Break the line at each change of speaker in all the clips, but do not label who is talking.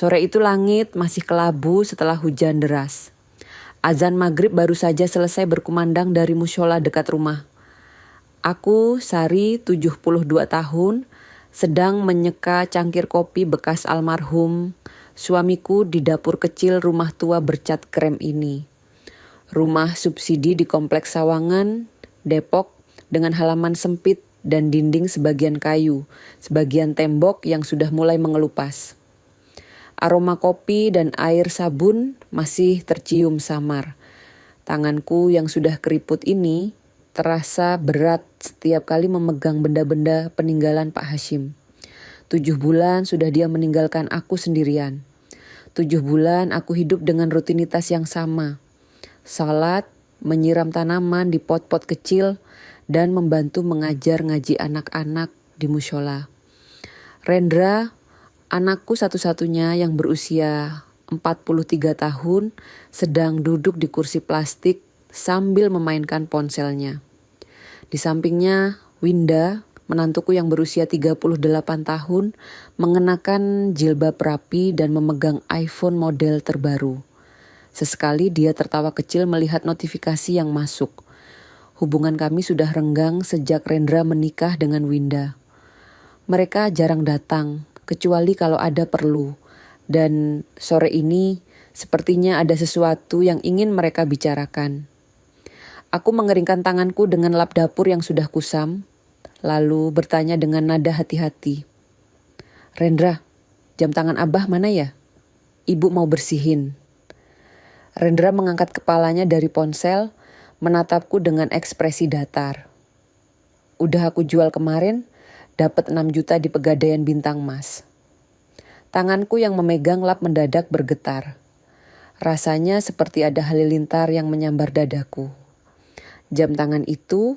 Sore itu langit masih kelabu setelah hujan deras. Azan maghrib baru saja selesai berkumandang dari mushola dekat rumah. Aku, Sari, 72 tahun, sedang menyeka cangkir kopi bekas almarhum suamiku di dapur kecil rumah tua bercat krem ini. Rumah subsidi di Kompleks Sawangan, Depok, dengan halaman sempit dan dinding sebagian kayu, sebagian tembok yang sudah mulai mengelupas. Aroma kopi dan air sabun masih tercium samar. Tanganku yang sudah keriput ini terasa berat setiap kali memegang benda-benda peninggalan Pak Hashim. 7 bulan sudah dia meninggalkan aku sendirian. 7 bulan aku hidup dengan rutinitas yang sama. Salat, menyiram tanaman di pot-pot kecil, dan membantu mengajar ngaji anak-anak di mushola. Rendra, anakku satu-satunya yang berusia 43 tahun, sedang duduk di kursi plastik sambil memainkan ponselnya. Di sampingnya, Winda, menantuku yang berusia 38 tahun, mengenakan jilbab rapi dan memegang iPhone model terbaru. Sesekali dia tertawa kecil melihat notifikasi yang masuk. Hubungan kami sudah renggang sejak Rendra menikah dengan Winda. Mereka jarang datang, kecuali kalau ada perlu. Dan sore ini sepertinya ada sesuatu yang ingin mereka bicarakan. Aku mengeringkan tanganku dengan lap dapur yang sudah kusam, lalu bertanya dengan nada hati-hati. Rendra, jam tangan Abah mana ya? Ibu mau bersihin. Rendra mengangkat kepalanya dari ponsel, menatapku dengan ekspresi datar. Udah aku jual kemarin, dapat 6 juta di Pegadaian Bintang Mas. Tanganku yang memegang lap mendadak bergetar. Rasanya seperti ada halilintar yang menyambar dadaku. Jam tangan itu,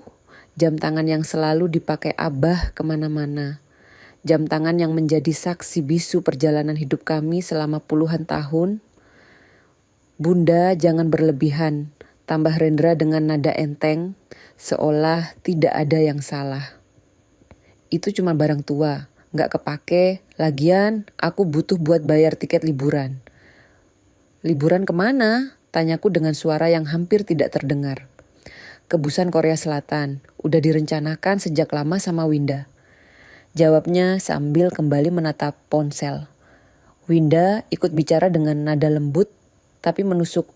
jam tangan yang selalu dipakai Abah kemana-mana. Jam tangan yang menjadi saksi bisu perjalanan hidup kami selama puluhan tahun. Bunda, jangan berlebihan, tambah Rendra dengan nada enteng, seolah tidak ada yang salah. Itu cuma barang tua, gak kepake, lagian aku butuh buat bayar tiket liburan. Liburan kemana? Tanyaku dengan suara yang hampir tidak terdengar. Ke Busan Korea Selatan, udah direncanakan sejak lama sama Winda. Jawabnya sambil kembali menatap ponsel. Winda ikut bicara dengan nada lembut, tapi menusuk.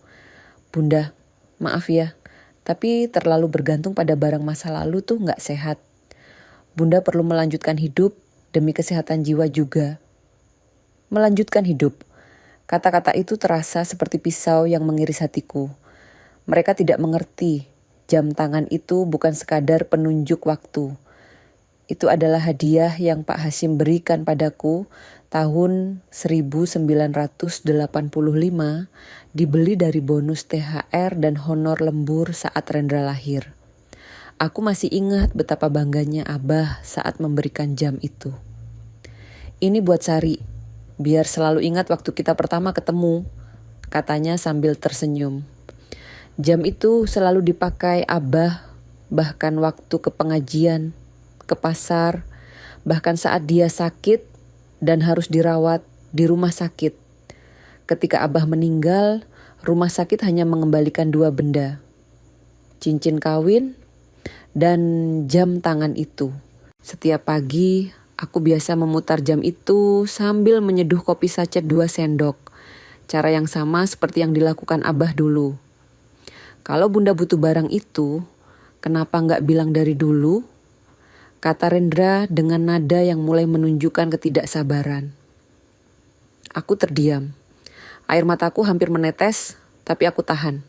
Bunda, maaf ya, tapi terlalu bergantung pada barang masa lalu tuh gak sehat. Bunda perlu melanjutkan hidup demi kesehatan jiwa juga. Melanjutkan hidup. Kata-kata itu terasa seperti pisau yang mengiris hatiku. Mereka tidak mengerti. Jam tangan itu bukan sekadar penunjuk waktu. Itu adalah hadiah yang Pak Hashim berikan padaku tahun 1985, dibeli dari bonus THR dan honor lembur saat Rendra lahir. Aku masih ingat betapa bangganya Abah saat memberikan jam itu. Ini buat Sari, biar selalu ingat waktu kita pertama ketemu, katanya sambil tersenyum. Jam itu selalu dipakai Abah, bahkan waktu ke pengajian, ke pasar, bahkan saat dia sakit dan harus dirawat di rumah sakit. Ketika Abah meninggal, rumah sakit hanya mengembalikan 2 benda. Cincin kawin dan jam tangan itu. Setiap pagi, aku biasa memutar jam itu sambil menyeduh kopi sachet 2 sendok. Cara yang sama seperti yang dilakukan Abah dulu. Kalau Bunda butuh barang itu, kenapa nggak bilang dari dulu? Kata Rendra dengan nada yang mulai menunjukkan ketidaksabaran. Aku terdiam. Air mataku hampir menetes, tapi aku tahan.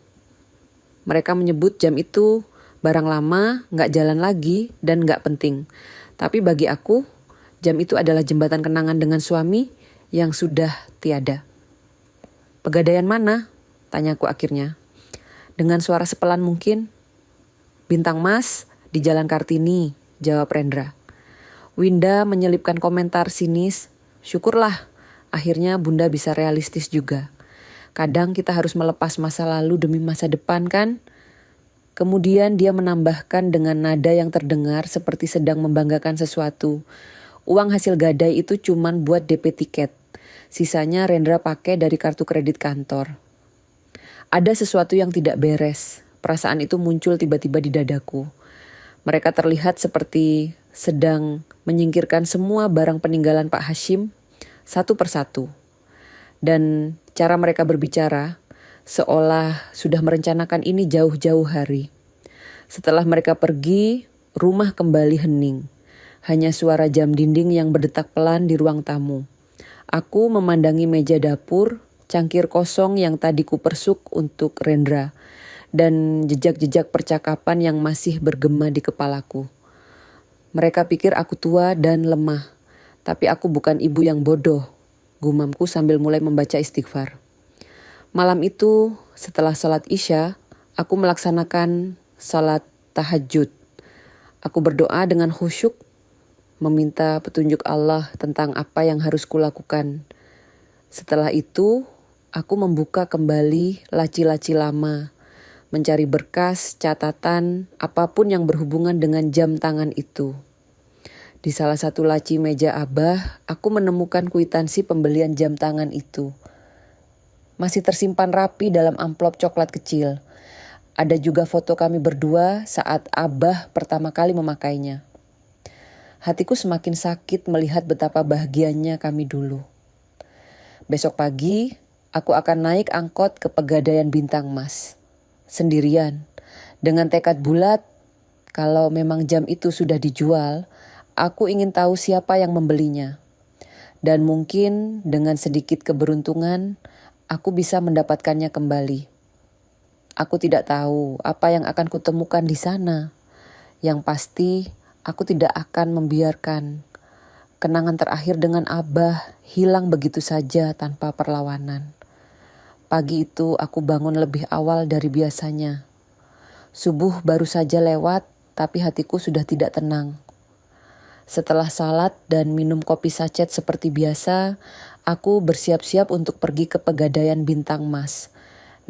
Mereka menyebut jam itu barang lama, nggak jalan lagi, dan nggak penting. Tapi bagi aku, jam itu adalah jembatan kenangan dengan suami yang sudah tiada. Pegadaian mana? Tanyaku akhirnya. Dengan suara sepelan mungkin. Bintang Mas, di Jalan Kartini, jawab Rendra. Winda menyelipkan komentar sinis. Syukurlah, akhirnya Bunda bisa realistis juga. Kadang kita harus melepas masa lalu demi masa depan kan? Kemudian dia menambahkan dengan nada yang terdengar seperti sedang membanggakan sesuatu. Uang hasil gadai itu cuman buat DP tiket. Sisanya Rendra pakai dari kartu kredit kantor. Ada sesuatu yang tidak beres. Perasaan itu muncul tiba-tiba di dadaku. Mereka terlihat seperti sedang menyingkirkan semua barang peninggalan Pak Hashim satu persatu. Dan cara mereka berbicara seolah sudah merencanakan ini jauh-jauh hari. Setelah mereka pergi, rumah kembali hening. Hanya suara jam dinding yang berdetak pelan di ruang tamu. Aku memandangi meja dapur, cangkir kosong yang tadi kupersuk untuk Rendra, dan jejak-jejak percakapan yang masih bergema di kepalaku. Mereka pikir aku tua dan lemah, tapi aku bukan ibu yang bodoh, gumamku sambil mulai membaca istighfar. Malam itu, setelah sholat Isya, aku melaksanakan sholat tahajud. Aku berdoa dengan khusyuk, meminta petunjuk Allah tentang apa yang harus kulakukan. Setelah itu, aku membuka kembali laci-laci lama, mencari berkas, catatan, apapun yang berhubungan dengan jam tangan itu. Di salah satu laci meja Abah, aku menemukan kwitansi pembelian jam tangan itu. Masih tersimpan rapi dalam amplop coklat kecil. Ada juga foto kami berdua saat Abah pertama kali memakainya. Hatiku semakin sakit melihat betapa bahagianya kami dulu. Besok pagi, aku akan naik angkot ke Pegadaian Bintang Mas. Sendirian, dengan tekad bulat, kalau memang jam itu sudah dijual, aku ingin tahu siapa yang membelinya. Dan mungkin dengan sedikit keberuntungan, aku bisa mendapatkannya kembali. Aku tidak tahu apa yang akan kutemukan di sana. Yang pasti, aku tidak akan membiarkan kenangan terakhir dengan Abah hilang begitu saja tanpa perlawanan. Pagi itu aku bangun lebih awal dari biasanya. Subuh baru saja lewat, tapi hatiku sudah tidak tenang. Setelah salat dan minum kopi sachet seperti biasa, aku bersiap-siap untuk pergi ke Pegadaian Bintang Mas.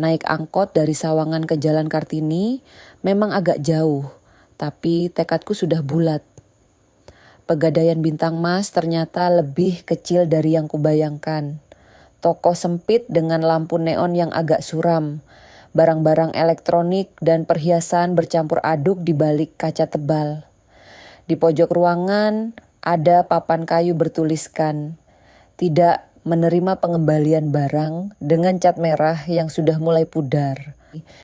Naik angkot dari Sawangan ke Jalan Kartini memang agak jauh, tapi tekadku sudah bulat. Pegadaian Bintang Mas ternyata lebih kecil dari yang kubayangkan. Toko sempit dengan lampu neon yang agak suram. Barang-barang elektronik dan perhiasan bercampur aduk di balik kaca tebal. Di pojok ruangan ada papan kayu bertuliskan, "Tidak menerima pengembalian barang," dengan cat merah yang sudah mulai pudar.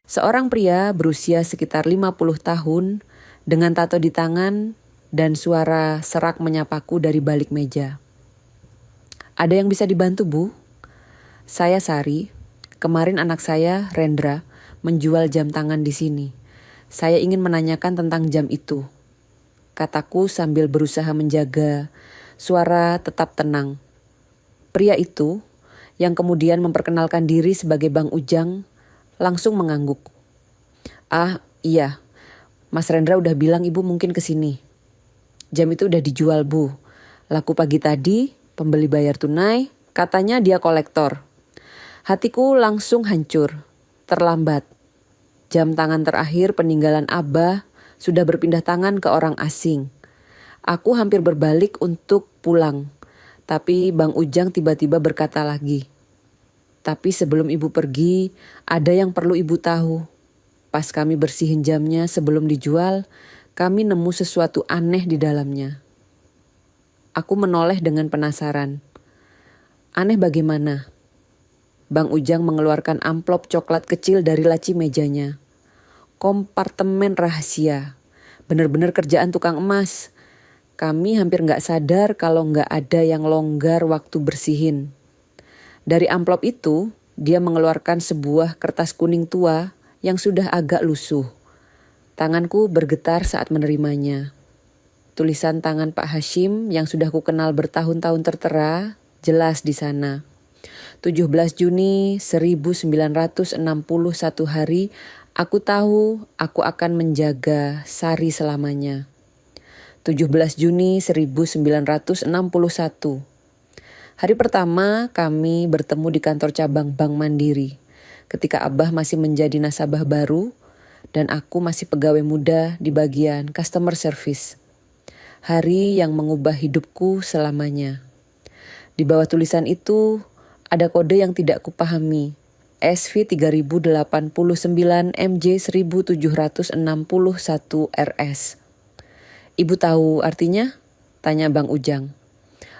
Seorang pria berusia sekitar 50 tahun dengan tato di tangan dan suara serak menyapaku dari balik meja. "Ada yang bisa dibantu, Bu?" "Saya Sari. Kemarin anak saya, Rendra, menjual jam tangan di sini. Saya ingin menanyakan tentang jam itu," kataku sambil berusaha menjaga suara tetap tenang. Pria itu, yang kemudian memperkenalkan diri sebagai Bang Ujang, langsung mengangguk. "Ah, iya. Mas Rendra udah bilang ibu mungkin kesini. Jam itu udah dijual, Bu. Laku pagi tadi, pembeli bayar tunai, katanya dia kolektor." Hatiku langsung hancur. Terlambat. Jam tangan terakhir peninggalan Abah sudah berpindah tangan ke orang asing. Aku hampir berbalik untuk pulang. Tapi Bang Ujang tiba-tiba berkata lagi, "Tapi sebelum ibu pergi, ada yang perlu ibu tahu. Pas kami bersihin jamnya sebelum dijual, kami nemu sesuatu aneh di dalamnya." Aku menoleh dengan penasaran. "Aneh bagaimana?" Bang Ujang mengeluarkan amplop coklat kecil dari laci mejanya. Kompartemen rahasia. Bener-bener kerjaan tukang emas. Kami hampir gak sadar kalau gak ada yang longgar waktu bersihin. Dari amplop itu, dia mengeluarkan sebuah kertas kuning tua yang sudah agak lusuh. Tanganku bergetar saat menerimanya. Tulisan tangan Pak Hashim yang sudah kukenal bertahun-tahun tertera jelas di sana. 17 Juni 1961 hari, aku tahu aku akan menjaga Sari selamanya. 17 Juni 1961. Hari pertama kami bertemu di kantor cabang Bank Mandiri. Ketika Abah masih menjadi nasabah baru dan aku masih pegawai muda di bagian customer service. Hari yang mengubah hidupku selamanya. Di bawah tulisan itu Ada kode yang tidak kupahami. SV3089MJ1761RS. Ibu tahu artinya? Tanya Bang Ujang.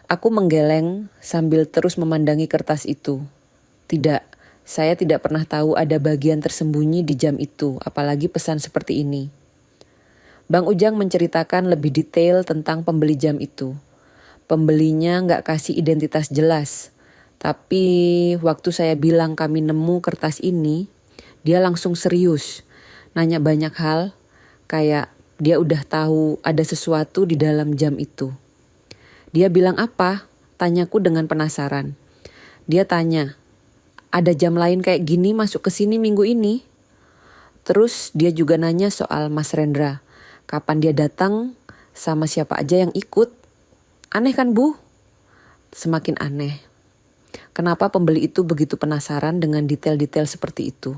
Aku menggeleng sambil terus memandangi kertas itu. Tidak, saya tidak pernah tahu ada bagian tersembunyi di jam itu, apalagi pesan seperti ini. Bang Ujang menceritakan lebih detail tentang pembeli jam itu. Pembelinya nggak kasih identitas jelas. Tapi waktu saya bilang kami nemu kertas ini, dia langsung serius. Nanya banyak hal, kayak dia udah tahu ada sesuatu di dalam jam itu. Dia bilang apa? Tanyaku dengan penasaran. Dia tanya, ada jam lain kayak gini masuk ke sini minggu ini? Terus dia juga nanya soal Mas Rendra. Kapan dia datang, sama siapa aja yang ikut. Aneh kan Bu? Semakin aneh. Kenapa pembeli itu begitu penasaran dengan detail-detail seperti itu?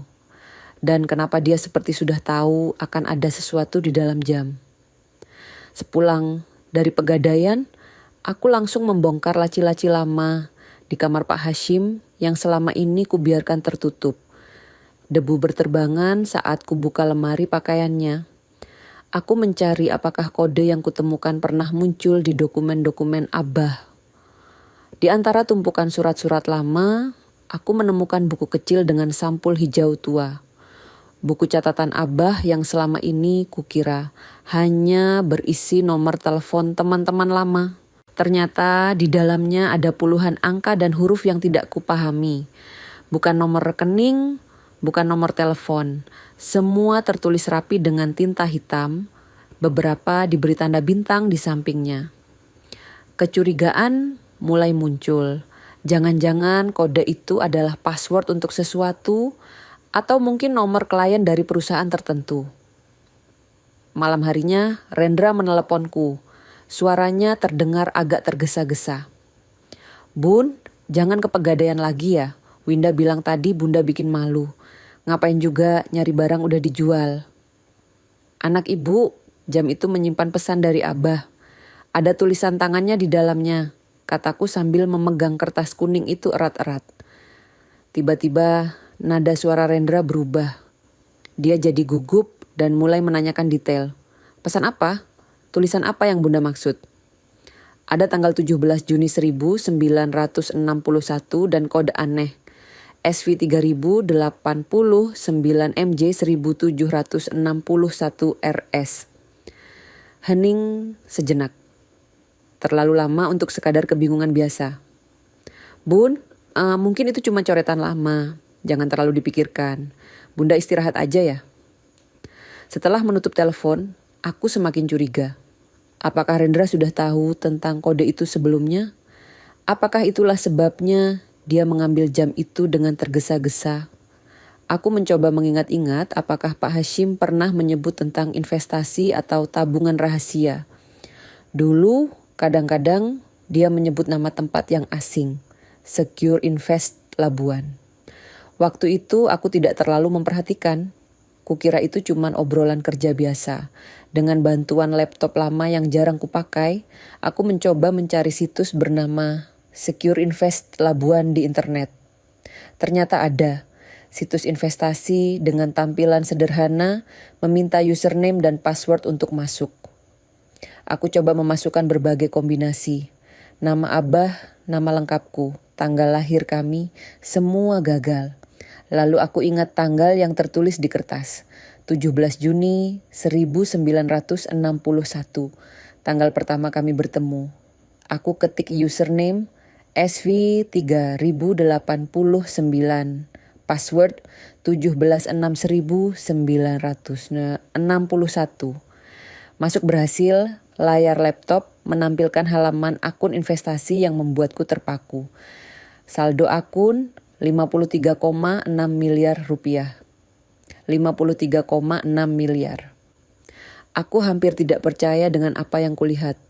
Dan kenapa dia seperti sudah tahu akan ada sesuatu di dalam jam? Sepulang dari Pegadaian, aku langsung membongkar laci-laci lama di kamar Pak Hashim yang selama ini kubiarkan tertutup. Debu berterbangan saat kubuka lemari pakaiannya. Aku mencari apakah kode yang kutemukan pernah muncul di dokumen-dokumen Abah. Di antara tumpukan surat-surat lama, aku menemukan buku kecil dengan sampul hijau tua. Buku catatan Abah yang selama ini kukira hanya berisi nomor telepon teman-teman lama. Ternyata di dalamnya ada puluhan angka dan huruf yang tidak kupahami. Bukan nomor rekening, bukan nomor telepon. Semua tertulis rapi dengan tinta hitam, beberapa diberi tanda bintang di sampingnya. Kecurigaan mulai muncul. Jangan-jangan kode itu adalah password untuk sesuatu atau mungkin nomor klien dari perusahaan tertentu. Malam harinya Rendra meneleponku. Suaranya terdengar agak tergesa-gesa. Bun, jangan ke Pegadaian lagi ya. Winda bilang tadi Bunda bikin malu. Ngapain juga nyari barang udah dijual. Anak ibu, jam itu menyimpan pesan dari Abah. Ada tulisan tangannya di dalamnya, kataku sambil memegang kertas kuning itu erat-erat. Tiba-tiba nada suara Rendra berubah. Dia jadi gugup dan mulai menanyakan detail. Pesan apa? Tulisan apa yang Bunda maksud? Ada tanggal 17 Juni 1961 dan kode aneh. SV3089MJ1761RS. Hening sejenak. Terlalu lama untuk sekadar kebingungan biasa. Bun, mungkin itu cuma coretan lama. Jangan terlalu dipikirkan. Bunda istirahat aja ya. Setelah menutup telepon, aku semakin curiga. Apakah Rendra sudah tahu tentang kode itu sebelumnya? Apakah itulah sebabnya dia mengambil jam itu dengan tergesa-gesa? Aku mencoba mengingat-ingat apakah Pak Hashim pernah menyebut tentang investasi atau tabungan rahasia. Dulu kadang-kadang dia menyebut nama tempat yang asing, Secure Invest Labuan. Waktu itu aku tidak terlalu memperhatikan. Kukira itu cuma obrolan kerja biasa. Dengan bantuan laptop lama yang jarang kupakai, aku mencoba mencari situs bernama Secure Invest Labuan di internet. Ternyata ada situs investasi dengan tampilan sederhana, meminta username dan password untuk masuk. Aku coba memasukkan berbagai kombinasi. Nama Abah, nama lengkapku, tanggal lahir kami, semua gagal. Lalu aku ingat tanggal yang tertulis di kertas. 17 Juni 1961, tanggal pertama kami bertemu. Aku ketik username SV3089, password 176961. Masuk berhasil, layar laptop menampilkan halaman akun investasi yang membuatku terpaku. Saldo akun 53,6 miliar rupiah. 53,6 miliar. Aku hampir tidak percaya dengan apa yang kulihat.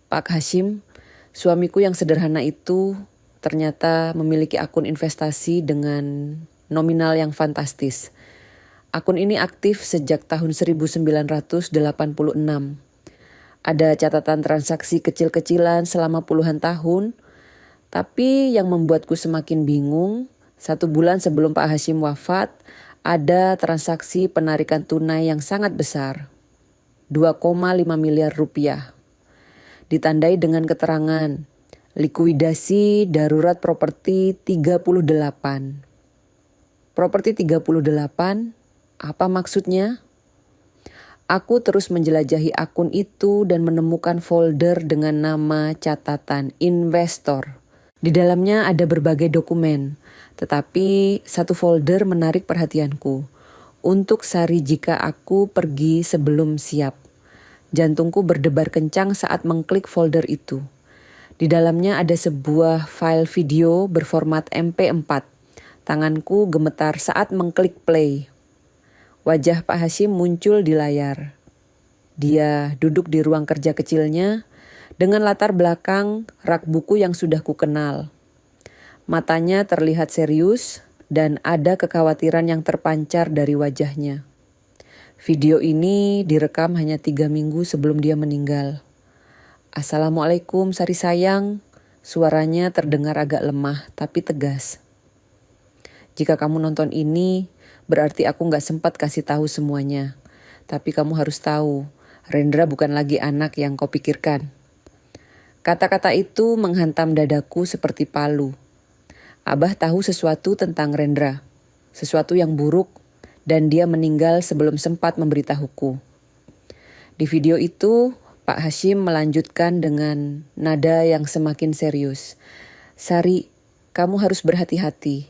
Pak Hashim, suamiku yang sederhana itu, ternyata memiliki akun investasi dengan nominal yang fantastis. Akun ini aktif sejak tahun 1986. Ada catatan transaksi kecil-kecilan selama puluhan tahun, Tapi yang membuatku semakin bingung, 1 bulan sebelum Pak Hasyim wafat, ada transaksi penarikan tunai yang sangat besar, 2,5 miliar rupiah. Ditandai dengan keterangan, likuidasi darurat properti 38. Properti 38, apa maksudnya? Aku terus menjelajahi akun itu dan menemukan folder dengan nama catatan investor. Di dalamnya ada berbagai dokumen, tetapi satu folder menarik perhatianku. Untuk Sari jika aku pergi sebelum siap. Jantungku berdebar kencang saat mengklik folder itu. Di dalamnya ada sebuah file video berformat MP4. Tanganku gemetar saat mengklik play. Wajah Pak Hasyim muncul di layar. Dia duduk di ruang kerja kecilnya dengan latar belakang rak buku yang sudah kukenal. Matanya terlihat serius dan ada kekhawatiran yang terpancar dari wajahnya. Video ini direkam hanya 3 minggu sebelum dia meninggal. Assalamualaikum Sari sayang, suaranya terdengar agak lemah tapi tegas. Jika kamu nonton ini, berarti aku gak sempat kasih tahu semuanya. Tapi kamu harus tahu, Rendra bukan lagi anak yang kau pikirkan. Kata-kata itu menghantam dadaku seperti palu. Abah tahu sesuatu tentang Rendra, sesuatu yang buruk, dan dia meninggal sebelum sempat memberitahuku. Di video itu, Pak Hasyim melanjutkan dengan nada yang semakin serius. Sari, kamu harus berhati-hati.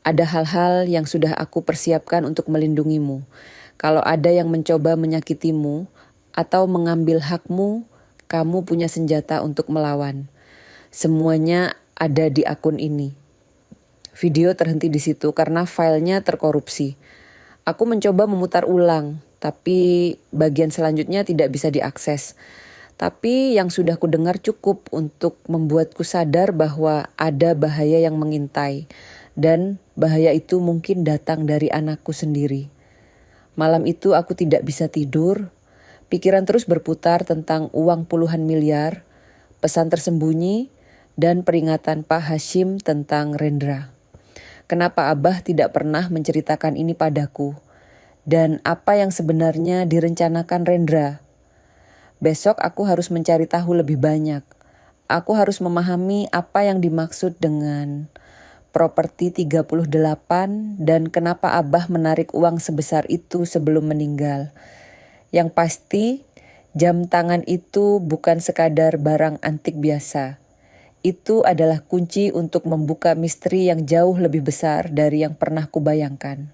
Ada hal-hal yang sudah aku persiapkan untuk melindungimu. Kalau ada yang mencoba menyakitimu atau mengambil hakmu, kamu punya senjata untuk melawan. Semuanya ada di akun ini. Video terhenti di situ karena filenya terkorupsi. Aku mencoba memutar ulang, tapi bagian selanjutnya tidak bisa diakses. Tapi yang sudah kudengar cukup untuk membuatku sadar bahwa ada bahaya yang mengintai. Dan bahaya itu mungkin datang dari anakku sendiri. Malam itu aku tidak bisa tidur. Pikiran terus berputar tentang uang puluhan miliar, pesan tersembunyi, dan peringatan Pak Hasyim tentang Rendra. Kenapa Abah tidak pernah menceritakan ini padaku? Dan apa yang sebenarnya direncanakan Rendra? Besok aku harus mencari tahu lebih banyak. Aku harus memahami apa yang dimaksud dengan properti 38 dan kenapa Abah menarik uang sebesar itu sebelum meninggal. Yang pasti, jam tangan itu bukan sekadar barang antik biasa. Itu adalah kunci untuk membuka misteri yang jauh lebih besar dari yang pernah kubayangkan.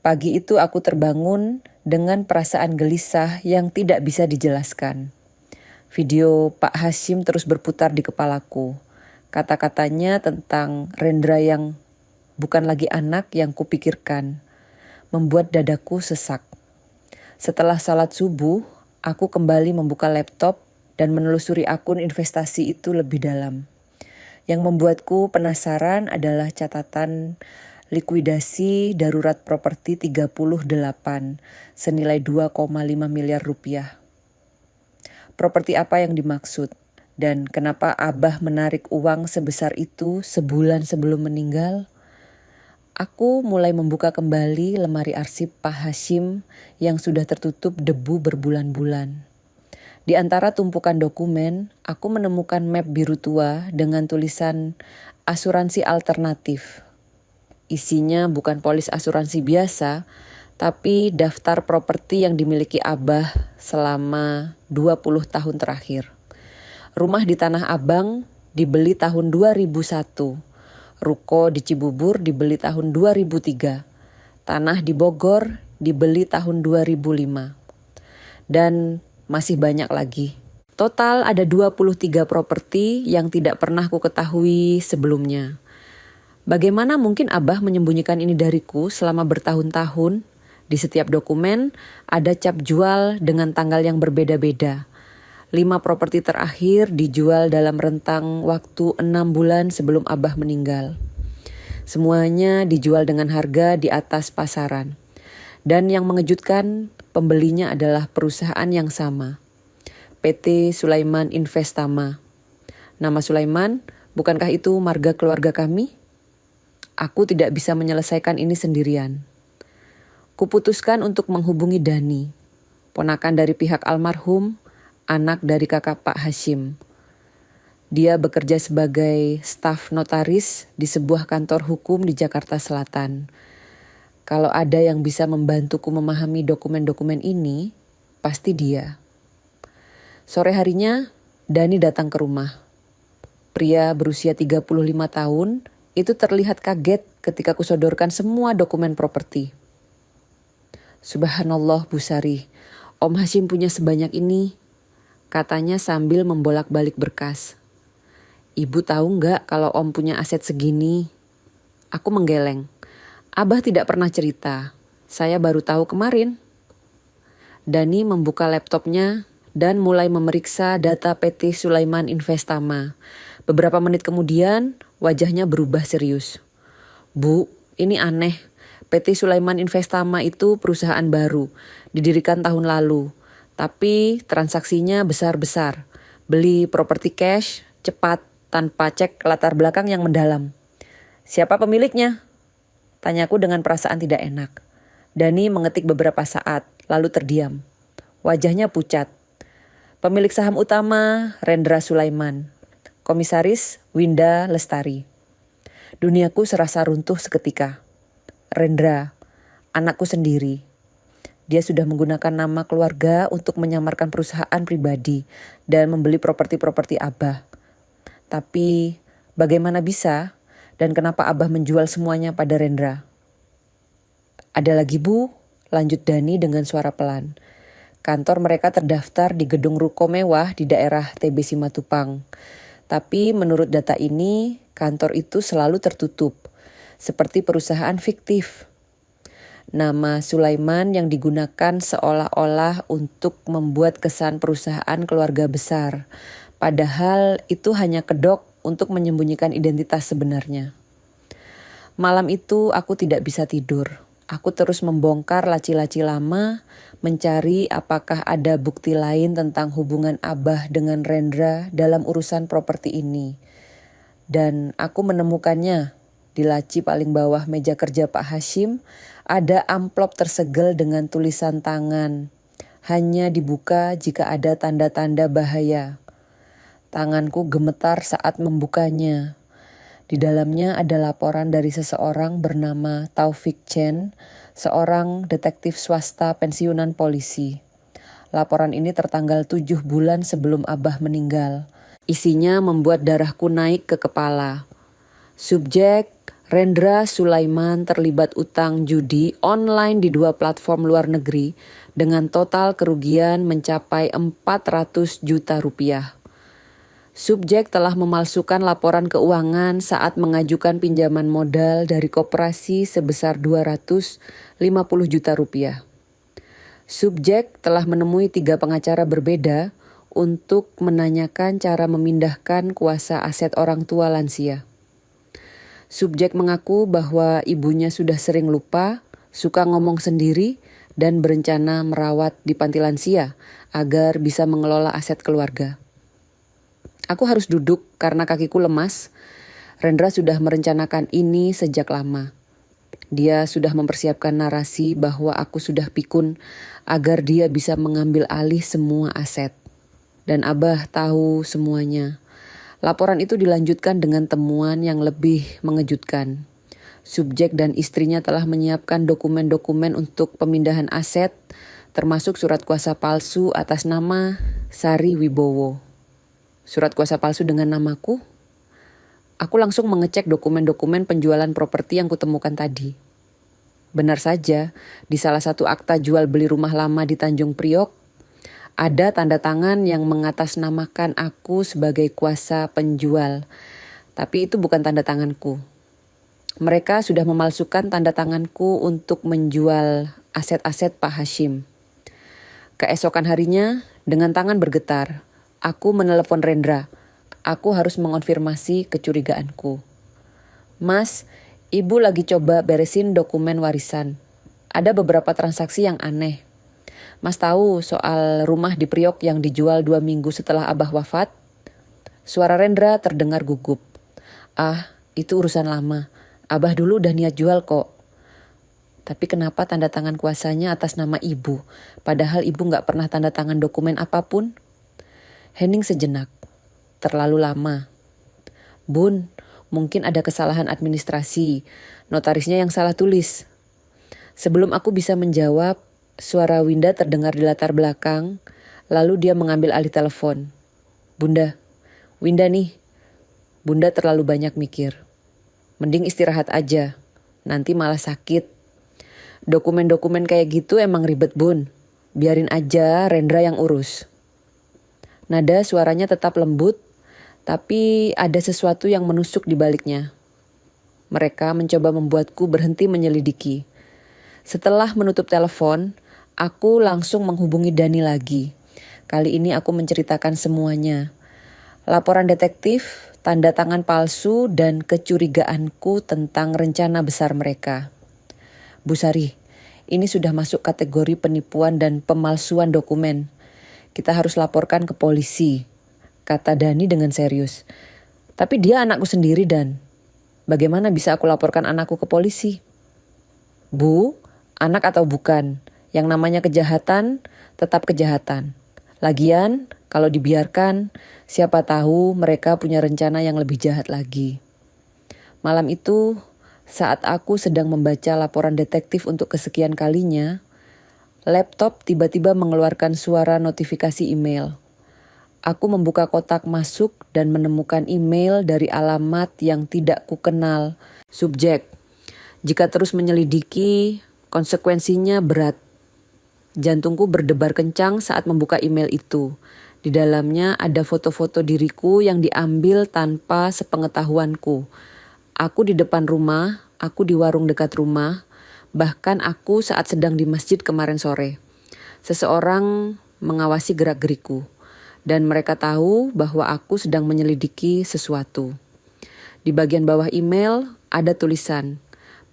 Pagi itu aku terbangun dengan perasaan gelisah yang tidak bisa dijelaskan. Video Pak Hasyim terus berputar di kepalaku. Kata-katanya tentang Rendra yang bukan lagi anak yang kupikirkan, membuat dadaku sesak. Setelah salat subuh, aku kembali membuka laptop dan menelusuri akun investasi itu lebih dalam. Yang membuatku penasaran adalah catatan likuidasi darurat properti 38 senilai 2,5 miliar rupiah. Properti apa yang dimaksud dan kenapa Abah menarik uang sebesar itu sebulan sebelum meninggal? Aku mulai membuka kembali lemari arsip Pak Hasyim yang sudah tertutup debu berbulan-bulan. Di antara tumpukan dokumen, aku menemukan map biru tua dengan tulisan asuransi alternatif. Isinya bukan polis asuransi biasa, tapi daftar properti yang dimiliki Abah selama 20 tahun terakhir. Rumah di Tanah Abang dibeli tahun 2001. Ruko di Cibubur dibeli tahun 2003. Tanah di Bogor dibeli tahun 2005. Dan masih banyak lagi. Total ada 23 properti yang tidak pernah ku ketahui sebelumnya. Bagaimana mungkin Abah menyembunyikan ini dariku selama bertahun-tahun? Di setiap dokumen ada cap jual dengan tanggal yang berbeda-beda. 5 properti terakhir dijual dalam rentang waktu 6 bulan sebelum Abah meninggal. Semuanya dijual dengan harga di atas pasaran. Dan yang mengejutkan, pembelinya adalah perusahaan yang sama. PT Sulaiman Investama. Nama Sulaiman Bukankah itu marga keluarga kami? Aku tidak bisa menyelesaikan ini sendirian. Kuputuskan untuk menghubungi Dani, ponakan dari pihak almarhum, anak dari kakak Pak Hashim. Dia bekerja sebagai staf notaris di sebuah kantor hukum di Jakarta Selatan. Kalau ada yang bisa membantuku memahami dokumen-dokumen ini, pasti dia. Sore harinya, Dani datang ke rumah. Pria berusia 35 tahun itu terlihat kaget ketika kusodorkan semua dokumen properti. Subhanallah Bu Sari, Om Hashim punya sebanyak ini, katanya sambil membolak-balik berkas. Ibu tahu nggak kalau Om punya aset segini? Aku menggeleng. Abah tidak pernah cerita. Saya baru tahu kemarin. Dani membuka laptopnya dan mulai memeriksa data PT Sulaiman Investama. Beberapa menit kemudian, wajahnya berubah serius. Bu, ini aneh. PT Sulaiman Investama itu perusahaan baru, didirikan tahun lalu. Tapi transaksinya besar-besar. Beli properti cash, cepat, tanpa cek latar belakang yang mendalam. Siapa pemiliknya? Tanyaku dengan perasaan tidak enak. Dani mengetik beberapa saat, lalu terdiam. Wajahnya pucat. Pemilik saham utama, Rendra Sulaiman. Komisaris, Winda Lestari. Duniaku serasa runtuh seketika. Rendra, anakku sendiri. Dia sudah menggunakan nama keluarga untuk menyamarkan perusahaan pribadi dan membeli properti-properti Abah. Tapi bagaimana bisa dan kenapa Abah menjual semuanya pada Rendra? Ada lagi Bu, lanjut Dani dengan suara pelan. Kantor mereka terdaftar di gedung ruko mewah di daerah TB Simatupang. Tapi menurut data ini, kantor itu selalu tertutup, seperti perusahaan fiktif. Nama Sulaiman yang digunakan seolah-olah untuk membuat kesan perusahaan keluarga besar. Padahal itu hanya kedok untuk menyembunyikan identitas sebenarnya. Malam itu aku tidak bisa tidur. Aku terus membongkar laci-laci lama, mencari apakah ada bukti lain tentang hubungan Abah dengan Rendra dalam urusan properti ini. Dan aku menemukannya. Di laci paling bawah meja kerja Pak Hashim, ada amplop tersegel dengan tulisan tangan. Hanya dibuka jika ada tanda-tanda bahaya. Tanganku gemetar saat membukanya. Di dalamnya ada laporan dari seseorang bernama Taufik Chen, seorang detektif swasta pensiunan polisi. Laporan ini tertanggal 7 bulan sebelum Abah meninggal. Isinya membuat darahku naik ke kepala. Subjek, Rendra Sulaiman terlibat utang judi online di 2 platform luar negeri dengan total kerugian mencapai 400 juta rupiah. Subjek telah memalsukan laporan keuangan saat mengajukan pinjaman modal dari koperasi sebesar 250 juta rupiah. Subjek telah menemui 3 pengacara berbeda untuk menanyakan cara memindahkan kuasa aset orang tua lansia. Subjek mengaku bahwa ibunya sudah sering lupa, suka ngomong sendiri, dan berencana merawat di panti lansia agar bisa mengelola aset keluarga. Aku harus duduk karena kakiku lemas. Rendra sudah merencanakan ini sejak lama. Dia sudah mempersiapkan narasi bahwa aku sudah pikun agar dia bisa mengambil alih semua aset. Dan Abah tahu semuanya. Laporan itu dilanjutkan dengan temuan yang lebih mengejutkan. Subjek dan istrinya telah menyiapkan dokumen-dokumen untuk pemindahan aset, termasuk surat kuasa palsu atas nama Sari Wibowo. Surat kuasa palsu dengan namaku? Aku langsung mengecek dokumen-dokumen penjualan properti yang kutemukan tadi. Benar saja, di salah satu akta jual beli rumah lama di Tanjung Priok, ada tanda tangan yang mengatasnamakan aku sebagai kuasa penjual. Tapi itu bukan tanda tanganku. Mereka sudah memalsukan tanda tanganku untuk menjual aset-aset Pak Hashim. Keesokan harinya, dengan tangan bergetar, aku menelepon Rendra. Aku harus mengonfirmasi kecurigaanku. Mas, Ibu lagi coba beresin dokumen warisan. Ada beberapa transaksi yang aneh. Mas tahu soal rumah di Priok yang dijual 2 minggu setelah Abah wafat? Suara Rendra terdengar gugup. Ah, itu urusan lama. Abah dulu udah niat jual kok. Tapi kenapa tanda tangan kuasanya atas nama ibu, padahal ibu gak pernah tanda tangan dokumen apapun? Hening sejenak. Terlalu lama. Bun, mungkin ada kesalahan administrasi. Notarisnya yang salah tulis. Sebelum aku bisa menjawab, suara Winda terdengar di latar belakang, lalu dia mengambil alih telepon. Bunda, Winda nih. Bunda terlalu banyak mikir. Mending istirahat aja, nanti malah sakit. Dokumen-dokumen kayak gitu emang ribet Bun. Biarin aja Rendra yang urus. Nada suaranya tetap lembut, tapi ada sesuatu yang menusuk di baliknya. Mereka mencoba membuatku berhenti menyelidiki. Setelah menutup telepon, aku langsung menghubungi Dani lagi. Kali ini aku menceritakan semuanya. Laporan detektif, tanda tangan palsu, dan kecurigaanku tentang rencana besar mereka. Bu Sari, ini sudah masuk kategori penipuan dan pemalsuan dokumen. Kita harus laporkan ke polisi, kata Dani dengan serius. Tapi dia anakku sendiri Dan. Bagaimana bisa aku laporkan anakku ke polisi? Bu, anak atau bukan, yang namanya kejahatan tetap kejahatan. Lagian, kalau dibiarkan, siapa tahu mereka punya rencana yang lebih jahat lagi. Malam itu, saat aku sedang membaca laporan detektif untuk kesekian kalinya, laptop tiba-tiba mengeluarkan suara notifikasi email. Aku membuka kotak masuk dan menemukan email dari alamat yang tidak kukenal. Subjek, jika terus menyelidiki, konsekuensinya berat. Jantungku berdebar kencang saat membuka email itu. Di dalamnya ada foto-foto diriku yang diambil tanpa sepengetahuanku. Aku di depan rumah, aku di warung dekat rumah, bahkan aku saat sedang di masjid kemarin sore. Seseorang mengawasi gerak-geriku, dan mereka tahu bahwa aku sedang menyelidiki sesuatu. Di bagian bawah email ada tulisan,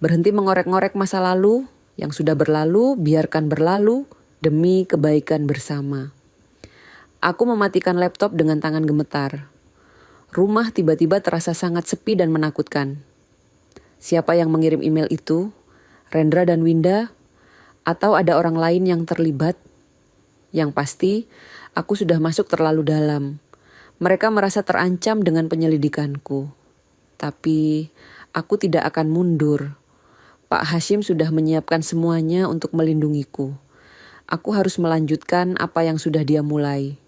berhenti mengorek-ngorek masa lalu, yang sudah berlalu biarkan berlalu demi kebaikan bersama. Aku mematikan laptop dengan tangan gemetar. Rumah tiba-tiba terasa sangat sepi dan menakutkan. Siapa yang mengirim email itu? Rendra dan Winda? Atau ada orang lain yang terlibat? Yang pasti, aku sudah masuk terlalu dalam. Mereka merasa terancam dengan penyelidikanku. Tapi, aku tidak akan mundur. Pak Hashim sudah menyiapkan semuanya untuk melindungiku. Aku harus melanjutkan apa yang sudah dia mulai.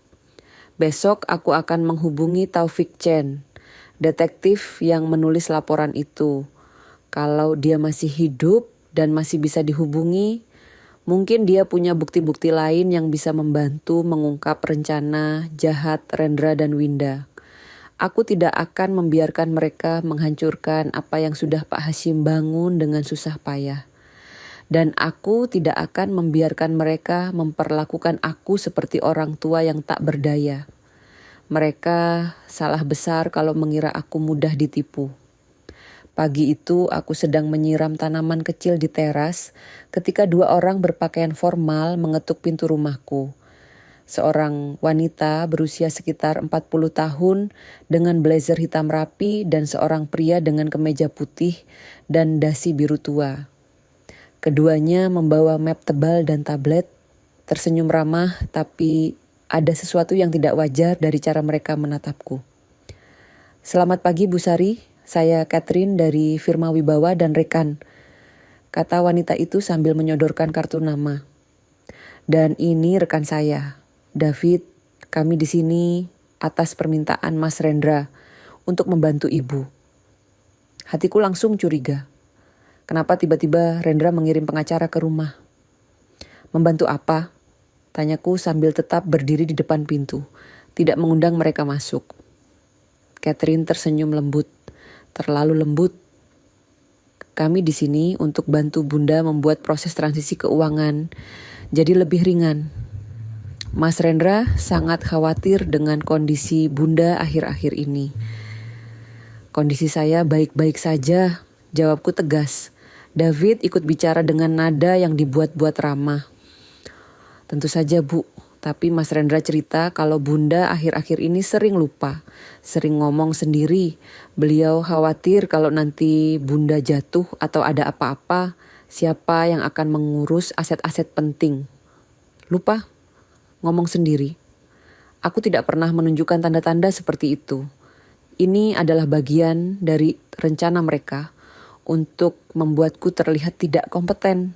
Besok aku akan menghubungi Taufik Chen, detektif yang menulis laporan itu. Kalau dia masih hidup dan masih bisa dihubungi, mungkin dia punya bukti-bukti lain yang bisa membantu mengungkap rencana jahat Rendra dan Winda. Aku tidak akan membiarkan mereka menghancurkan apa yang sudah Pak Hashim bangun dengan susah payah. Dan aku tidak akan membiarkan mereka memperlakukan aku seperti orang tua yang tak berdaya. Mereka salah besar kalau mengira aku mudah ditipu. Pagi itu aku sedang menyiram tanaman kecil di teras ketika dua orang berpakaian formal mengetuk pintu rumahku. Seorang wanita berusia sekitar 40 tahun dengan blazer hitam rapi dan seorang pria dengan kemeja putih dan dasi biru tua. Keduanya membawa map tebal dan tablet, tersenyum ramah tapi ada sesuatu yang tidak wajar dari cara mereka menatapku. Selamat pagi Bu Sari, saya Catherine dari Firma Wibawa dan rekan, kata wanita itu sambil menyodorkan kartu nama. Dan ini rekan saya, David, kami di sini atas permintaan Mas Rendra untuk membantu Ibu. Hatiku langsung curiga. Kenapa tiba-tiba Rendra mengirim pengacara ke rumah? Membantu apa? Tanyaku sambil tetap berdiri di depan pintu, tidak mengundang mereka masuk. Catherine tersenyum lembut, terlalu lembut. Kami di sini untuk bantu Bunda membuat proses transisi keuangan jadi lebih ringan. Mas Rendra sangat khawatir dengan kondisi Bunda akhir-akhir ini. Kondisi saya baik-baik saja, jawabku tegas. David ikut bicara dengan nada yang dibuat-buat ramah. Tentu saja Bu, tapi Mas Rendra cerita kalau Bunda akhir-akhir ini sering lupa. Sering ngomong sendiri, beliau khawatir kalau nanti Bunda jatuh atau ada apa-apa, siapa yang akan mengurus aset-aset penting. Lupa, ngomong sendiri. Aku tidak pernah menunjukkan tanda-tanda seperti itu. Ini adalah bagian dari rencana mereka untuk membuatku terlihat tidak kompeten.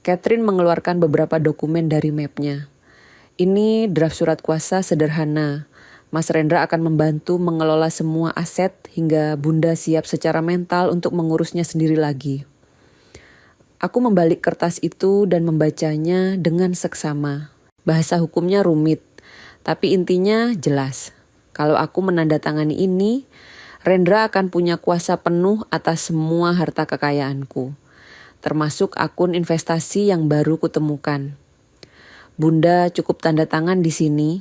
Catherine mengeluarkan beberapa dokumen dari mapnya. Ini draft surat kuasa sederhana. Mas Rendra akan membantu mengelola semua aset hingga Bunda siap secara mental untuk mengurusnya sendiri lagi. Aku membalik kertas itu dan membacanya dengan seksama. Bahasa hukumnya rumit, tapi intinya jelas. Kalau aku menandatangani ini, Rendra akan punya kuasa penuh atas semua harta kekayaanku, termasuk akun investasi yang baru kutemukan. Bunda cukup tanda tangan di sini,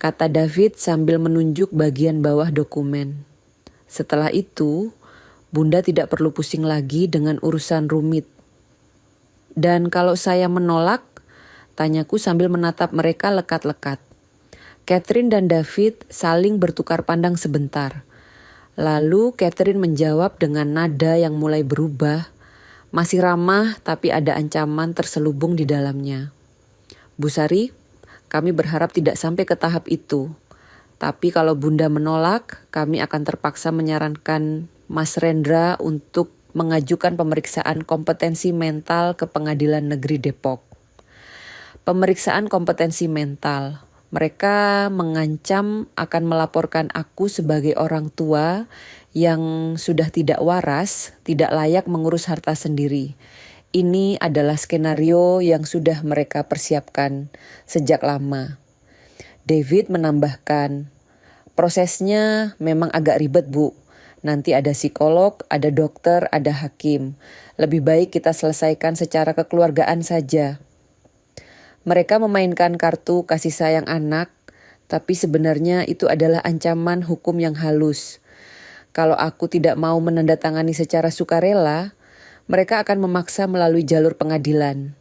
kata David sambil menunjuk bagian bawah dokumen. Setelah itu, Bunda tidak perlu pusing lagi dengan urusan rumit. Dan kalau saya menolak, tanyaku sambil menatap mereka lekat-lekat. Catherine dan David saling bertukar pandang sebentar. Lalu Catherine menjawab dengan nada yang mulai berubah, masih ramah tapi ada ancaman terselubung di dalamnya. Bu Sari, kami berharap tidak sampai ke tahap itu. Tapi kalau Bunda menolak, kami akan terpaksa menyarankan Mas Rendra untuk mengajukan pemeriksaan kompetensi mental ke Pengadilan Negeri Depok. Pemeriksaan kompetensi mental. Mereka mengancam akan melaporkan aku sebagai orang tua yang sudah tidak waras, tidak layak mengurus harta sendiri. Ini adalah skenario yang sudah mereka persiapkan sejak lama. David menambahkan, prosesnya memang agak ribet, Bu. Nanti ada psikolog, ada dokter, ada hakim. Lebih baik kita selesaikan secara kekeluargaan saja. Mereka memainkan kartu kasih sayang anak, tapi sebenarnya itu adalah ancaman hukum yang halus. Kalau aku tidak mau menandatangani secara sukarela, mereka akan memaksa melalui jalur pengadilan.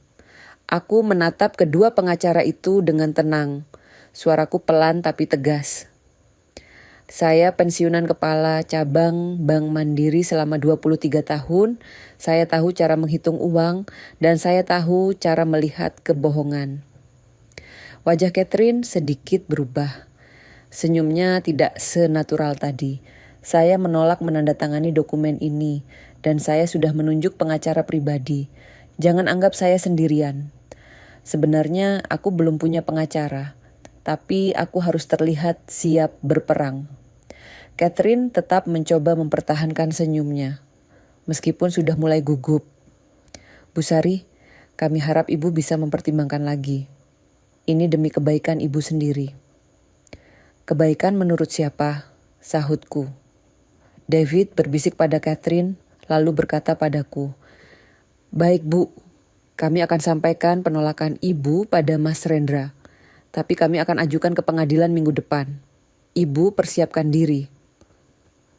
Aku menatap kedua pengacara itu dengan tenang. Suaraku pelan tapi tegas. Saya pensiunan kepala cabang Bank Mandiri selama 23 tahun. Saya tahu cara menghitung uang dan saya tahu cara melihat kebohongan. Wajah Catherine sedikit berubah. Senyumnya tidak senatural tadi. Saya menolak menandatangani dokumen ini. Dan saya sudah menunjuk pengacara pribadi. Jangan anggap saya sendirian. Sebenarnya aku belum punya pengacara, tapi aku harus terlihat siap berperang. Catherine tetap mencoba mempertahankan senyumnya, meskipun sudah mulai gugup. Bu Sari, kami harap Ibu bisa mempertimbangkan lagi. Ini demi kebaikan Ibu sendiri. Kebaikan menurut siapa? Sahutku. David berbisik pada Catherine, lalu berkata padaku, baik Bu, kami akan sampaikan penolakan Ibu pada Mas Rendra, tapi kami akan ajukan ke pengadilan minggu depan. Ibu persiapkan diri.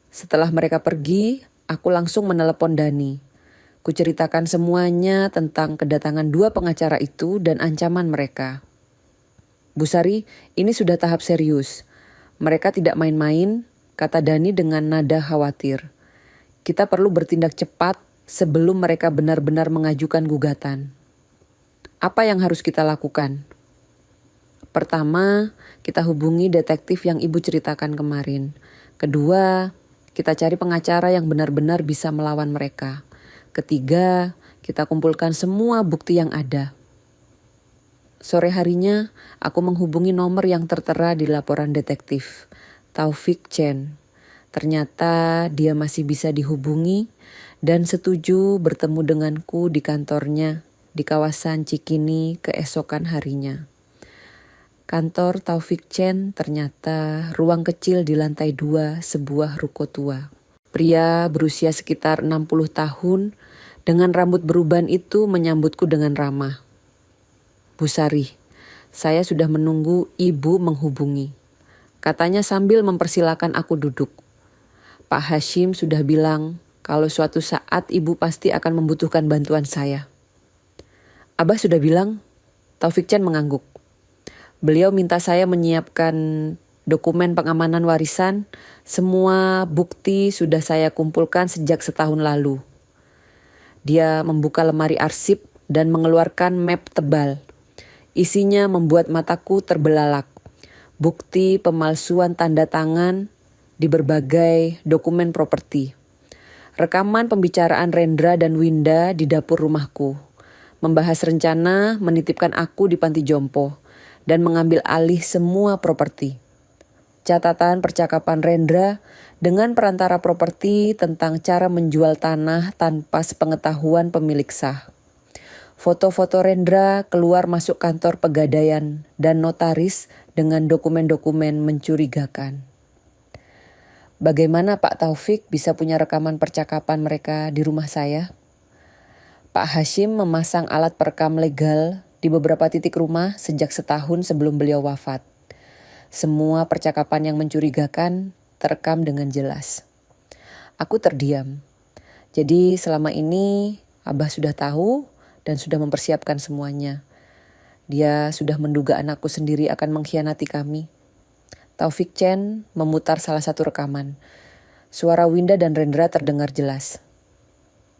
Setelah mereka pergi, aku langsung menelepon Dani. Kuceritakan semuanya tentang kedatangan dua pengacara itu dan ancaman mereka. Bu Sari, ini sudah tahap serius. Mereka tidak main-main, kata Dani dengan nada khawatir. Kita perlu bertindak cepat sebelum mereka benar-benar mengajukan gugatan. Apa yang harus kita lakukan? Pertama, kita hubungi detektif yang Ibu ceritakan kemarin. Kedua, kita cari pengacara yang benar-benar bisa melawan mereka. Ketiga, kita kumpulkan semua bukti yang ada. Sore harinya, aku menghubungi nomor yang tertera di laporan detektif, Taufik Chen. Ternyata dia masih bisa dihubungi dan setuju bertemu denganku di kantornya di kawasan Cikini keesokan harinya. Kantor Taufik Chen ternyata ruang kecil di lantai 2 sebuah ruko tua. Pria berusia sekitar 60 tahun dengan rambut beruban itu menyambutku dengan ramah. Bu Sari, saya sudah menunggu Ibu menghubungi. Katanya sambil mempersilakan aku duduk. Pak Hashim sudah bilang kalau suatu saat Ibu pasti akan membutuhkan bantuan saya. Abah sudah bilang, Taufik Chen mengangguk. Beliau minta saya menyiapkan dokumen pengamanan warisan, semua bukti sudah saya kumpulkan sejak setahun lalu. Dia membuka lemari arsip dan mengeluarkan map tebal. Isinya membuat mataku terbelalak. Bukti pemalsuan tanda tangan di berbagai dokumen properti. Rekaman pembicaraan Rendra dan Winda di dapur rumahku. Membahas rencana menitipkan aku di panti jompo dan mengambil alih semua properti. Catatan percakapan Rendra dengan perantara properti tentang cara menjual tanah tanpa sepengetahuan pemilik sah. Foto-foto Rendra keluar masuk kantor pegadaian dan notaris dengan dokumen-dokumen mencurigakan. Bagaimana Pak Taufik bisa punya rekaman percakapan mereka di rumah saya? Pak Hashim memasang alat perekam legal di beberapa titik rumah sejak setahun sebelum beliau wafat. Semua percakapan yang mencurigakan terekam dengan jelas. Aku terdiam. Jadi selama ini Abah sudah tahu dan sudah mempersiapkan semuanya. Dia sudah menduga anakku sendiri akan mengkhianati kami. Taufik Chen memutar salah satu rekaman. Suara Winda dan Rendra terdengar jelas.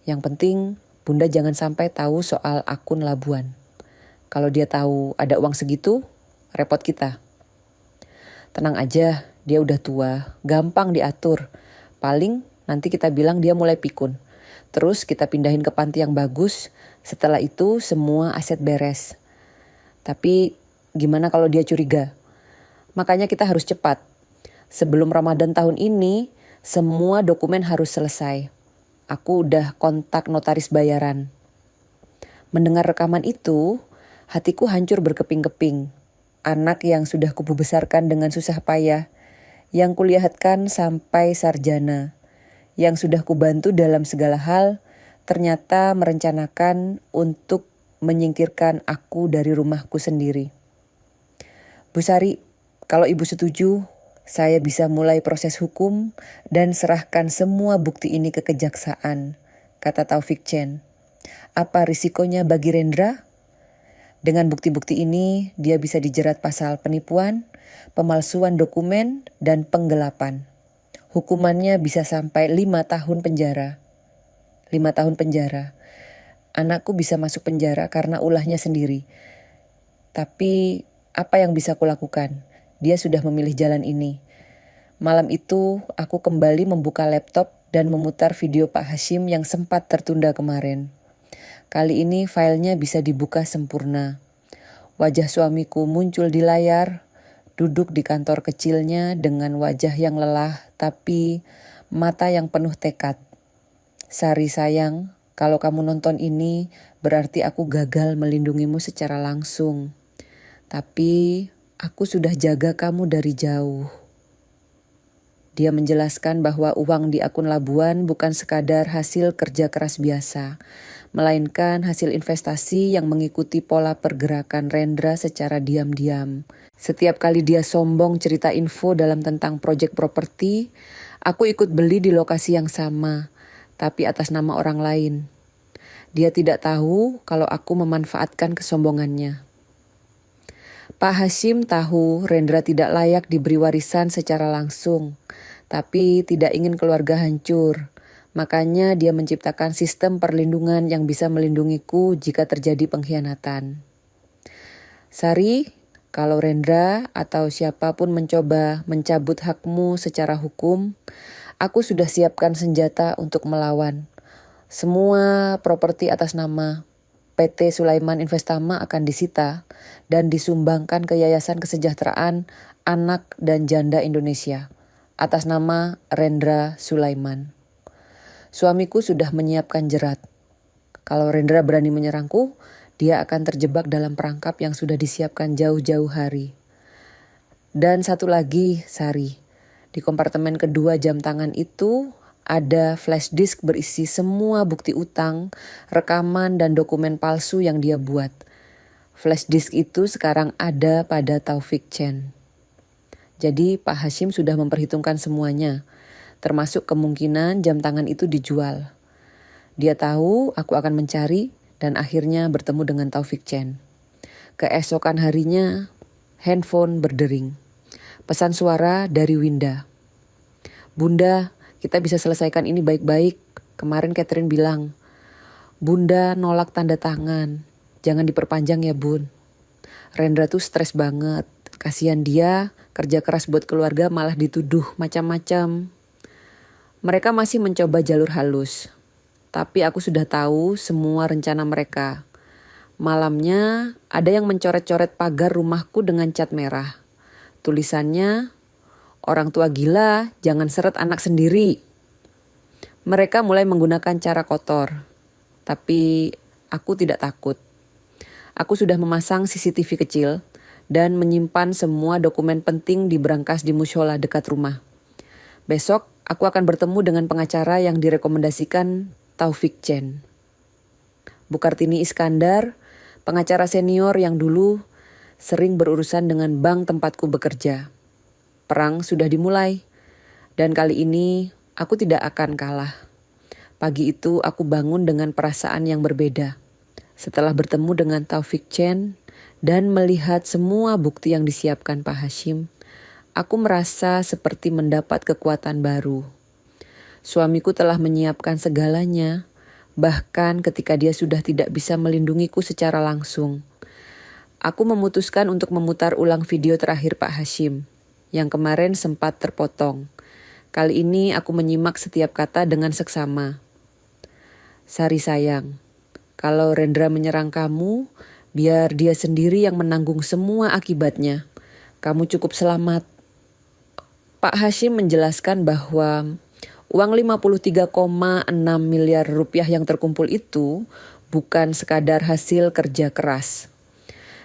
Yang penting Bunda jangan sampai tahu soal akun Labuan. Kalau dia tahu ada uang segitu, repot kita. Tenang aja, dia udah tua, gampang diatur. Paling nanti kita bilang dia mulai pikun. Terus kita pindahin ke panti yang bagus, setelah itu semua aset beres. Tapi gimana kalau dia curiga? Makanya kita harus cepat. Sebelum Ramadan tahun ini, semua dokumen harus selesai. Aku udah kontak notaris bayaran. Mendengar rekaman itu, hatiku hancur berkeping-keping. Anak yang sudah kubu besarkan dengan susah payah, yang kulihatkan sampai sarjana, yang sudah kubantu dalam segala hal, ternyata merencanakan untuk menyingkirkan aku dari rumahku sendiri. Bu Sari, kalau Ibu setuju, saya bisa mulai proses hukum dan serahkan semua bukti ini ke kejaksaan, kata Taufik Chen. Apa risikonya bagi Rendra? Dengan bukti-bukti ini, dia bisa dijerat pasal penipuan, pemalsuan dokumen, dan penggelapan. Hukumannya bisa sampai 5 tahun penjara. 5 tahun penjara. Anakku bisa masuk penjara karena ulahnya sendiri. Tapi apa yang bisa kulakukan? Dia sudah memilih jalan ini. Malam itu, aku kembali membuka laptop dan memutar video Pak Hashim yang sempat tertunda kemarin. Kali ini filenya bisa dibuka sempurna. Wajah suamiku muncul di layar, duduk di kantor kecilnya dengan wajah yang lelah tapi mata yang penuh tekad. Sari sayang, kalau kamu nonton ini berarti aku gagal melindungimu secara langsung. Tapi aku sudah jaga kamu dari jauh. Dia menjelaskan bahwa uang di akun Labuan bukan sekadar hasil kerja keras biasa, melainkan hasil investasi yang mengikuti pola pergerakan Rendra secara diam-diam. Setiap kali dia sombong cerita info dalam tentang proyek properti, aku ikut beli di lokasi yang sama, tapi atas nama orang lain. Dia tidak tahu kalau aku memanfaatkan kesombongannya. Pak Hashim tahu Rendra tidak layak diberi warisan secara langsung, tapi tidak ingin keluarga hancur. Makanya dia menciptakan sistem perlindungan yang bisa melindungiku jika terjadi pengkhianatan. Sari, kalau Rendra atau siapapun mencoba mencabut hakmu secara hukum, aku sudah siapkan senjata untuk melawan. Semua properti atas nama PT Sulaiman Investama akan disita dan disumbangkan ke Yayasan Kesejahteraan Anak dan Janda Indonesia atas nama Rendra Sulaiman. Suamiku sudah menyiapkan jerat. Kalau Rendra berani menyerangku, dia akan terjebak dalam perangkap yang sudah disiapkan jauh-jauh hari. Dan satu lagi, Sari, di kompartemen kedua jam tangan itu ada flash disk berisi semua bukti utang, rekaman, dan dokumen palsu yang dia buat. Flash disk itu sekarang ada pada Taufik Chen. Jadi Pak Hashim sudah memperhitungkan semuanya, termasuk kemungkinan jam tangan itu dijual. Dia tahu aku akan mencari dan akhirnya bertemu dengan Taufik Chen. Keesokan harinya, handphone berdering. Pesan suara dari Winda. Bunda, kita bisa selesaikan ini baik-baik. Kemarin Catherine bilang, Bunda nolak tanda tangan. Jangan diperpanjang ya Bun. Rendra tuh stres banget. Kasihan dia, kerja keras buat keluarga malah dituduh macam-macam. Mereka masih mencoba jalur halus. Tapi aku sudah tahu semua rencana mereka. Malamnya ada yang mencoret-coret pagar rumahku dengan cat merah. Tulisannya, orang tua gila jangan seret anak sendiri. Mereka mulai menggunakan cara kotor. Tapi aku tidak takut. Aku sudah memasang CCTV kecil dan menyimpan semua dokumen penting di brankas di mushola dekat rumah. Besok aku akan bertemu dengan pengacara yang direkomendasikan Taufik Chen. Bukartini Iskandar, pengacara senior yang dulu sering berurusan dengan bank tempatku bekerja. Perang sudah dimulai dan kali ini aku tidak akan kalah. Pagi itu aku bangun dengan perasaan yang berbeda. Setelah bertemu dengan Taufik Chen dan melihat semua bukti yang disiapkan Pak Hashim, aku merasa seperti mendapat kekuatan baru. Suamiku telah menyiapkan segalanya, bahkan ketika dia sudah tidak bisa melindungiku secara langsung. Aku memutuskan untuk memutar ulang video terakhir Pak Hashim, yang kemarin sempat terpotong. Kali ini aku menyimak setiap kata dengan seksama. Sari sayang, kalau Rendra menyerang kamu, biar dia sendiri yang menanggung semua akibatnya. Kamu cukup selamat. Pak Hashim menjelaskan bahwa uang 53,6 miliar rupiah yang terkumpul itu bukan sekadar hasil kerja keras.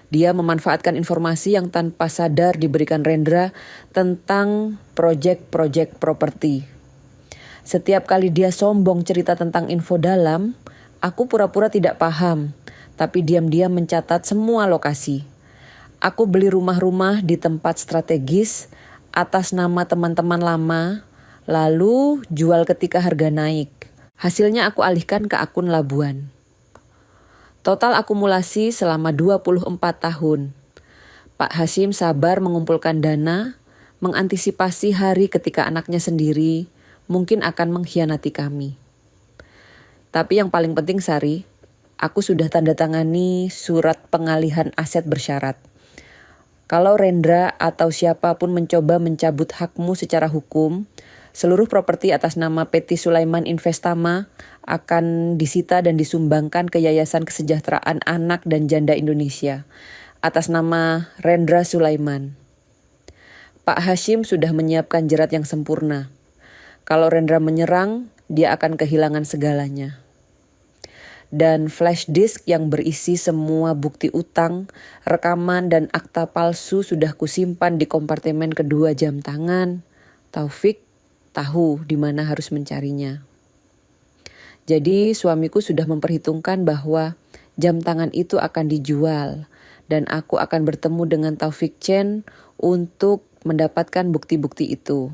Dia memanfaatkan informasi yang tanpa sadar diberikan Rendra tentang proyek-proyek properti. Setiap kali dia sombong cerita tentang info dalam, aku pura-pura tidak paham, tapi diam-diam mencatat semua lokasi. Aku beli rumah-rumah di tempat strategis atas nama teman-teman lama, lalu jual ketika harga naik. Hasilnya aku alihkan ke akun Labuan. Total akumulasi selama 24 tahun. Pak Hashim sabar mengumpulkan dana, mengantisipasi hari ketika anaknya sendiri mungkin akan mengkhianati kami. Tapi yang paling penting Sari, aku sudah tanda tangani surat pengalihan aset bersyarat. Kalau Rendra atau siapapun mencoba mencabut hakmu secara hukum, seluruh properti atas nama PT Sulaiman Investama akan disita dan disumbangkan ke Yayasan Kesejahteraan Anak dan Janda Indonesia atas nama Rendra Sulaiman. Pak Hashim sudah menyiapkan jerat yang sempurna. Kalau Rendra menyerang, dia akan kehilangan segalanya. Dan flash disk yang berisi semua bukti utang, rekaman dan akta palsu sudah kusimpan di kompartemen kedua jam tangan. Taufik tahu di mana harus mencarinya. Jadi suamiku sudah memperhitungkan bahwa jam tangan itu akan dijual dan aku akan bertemu dengan Taufik Chen untuk mendapatkan bukti-bukti itu.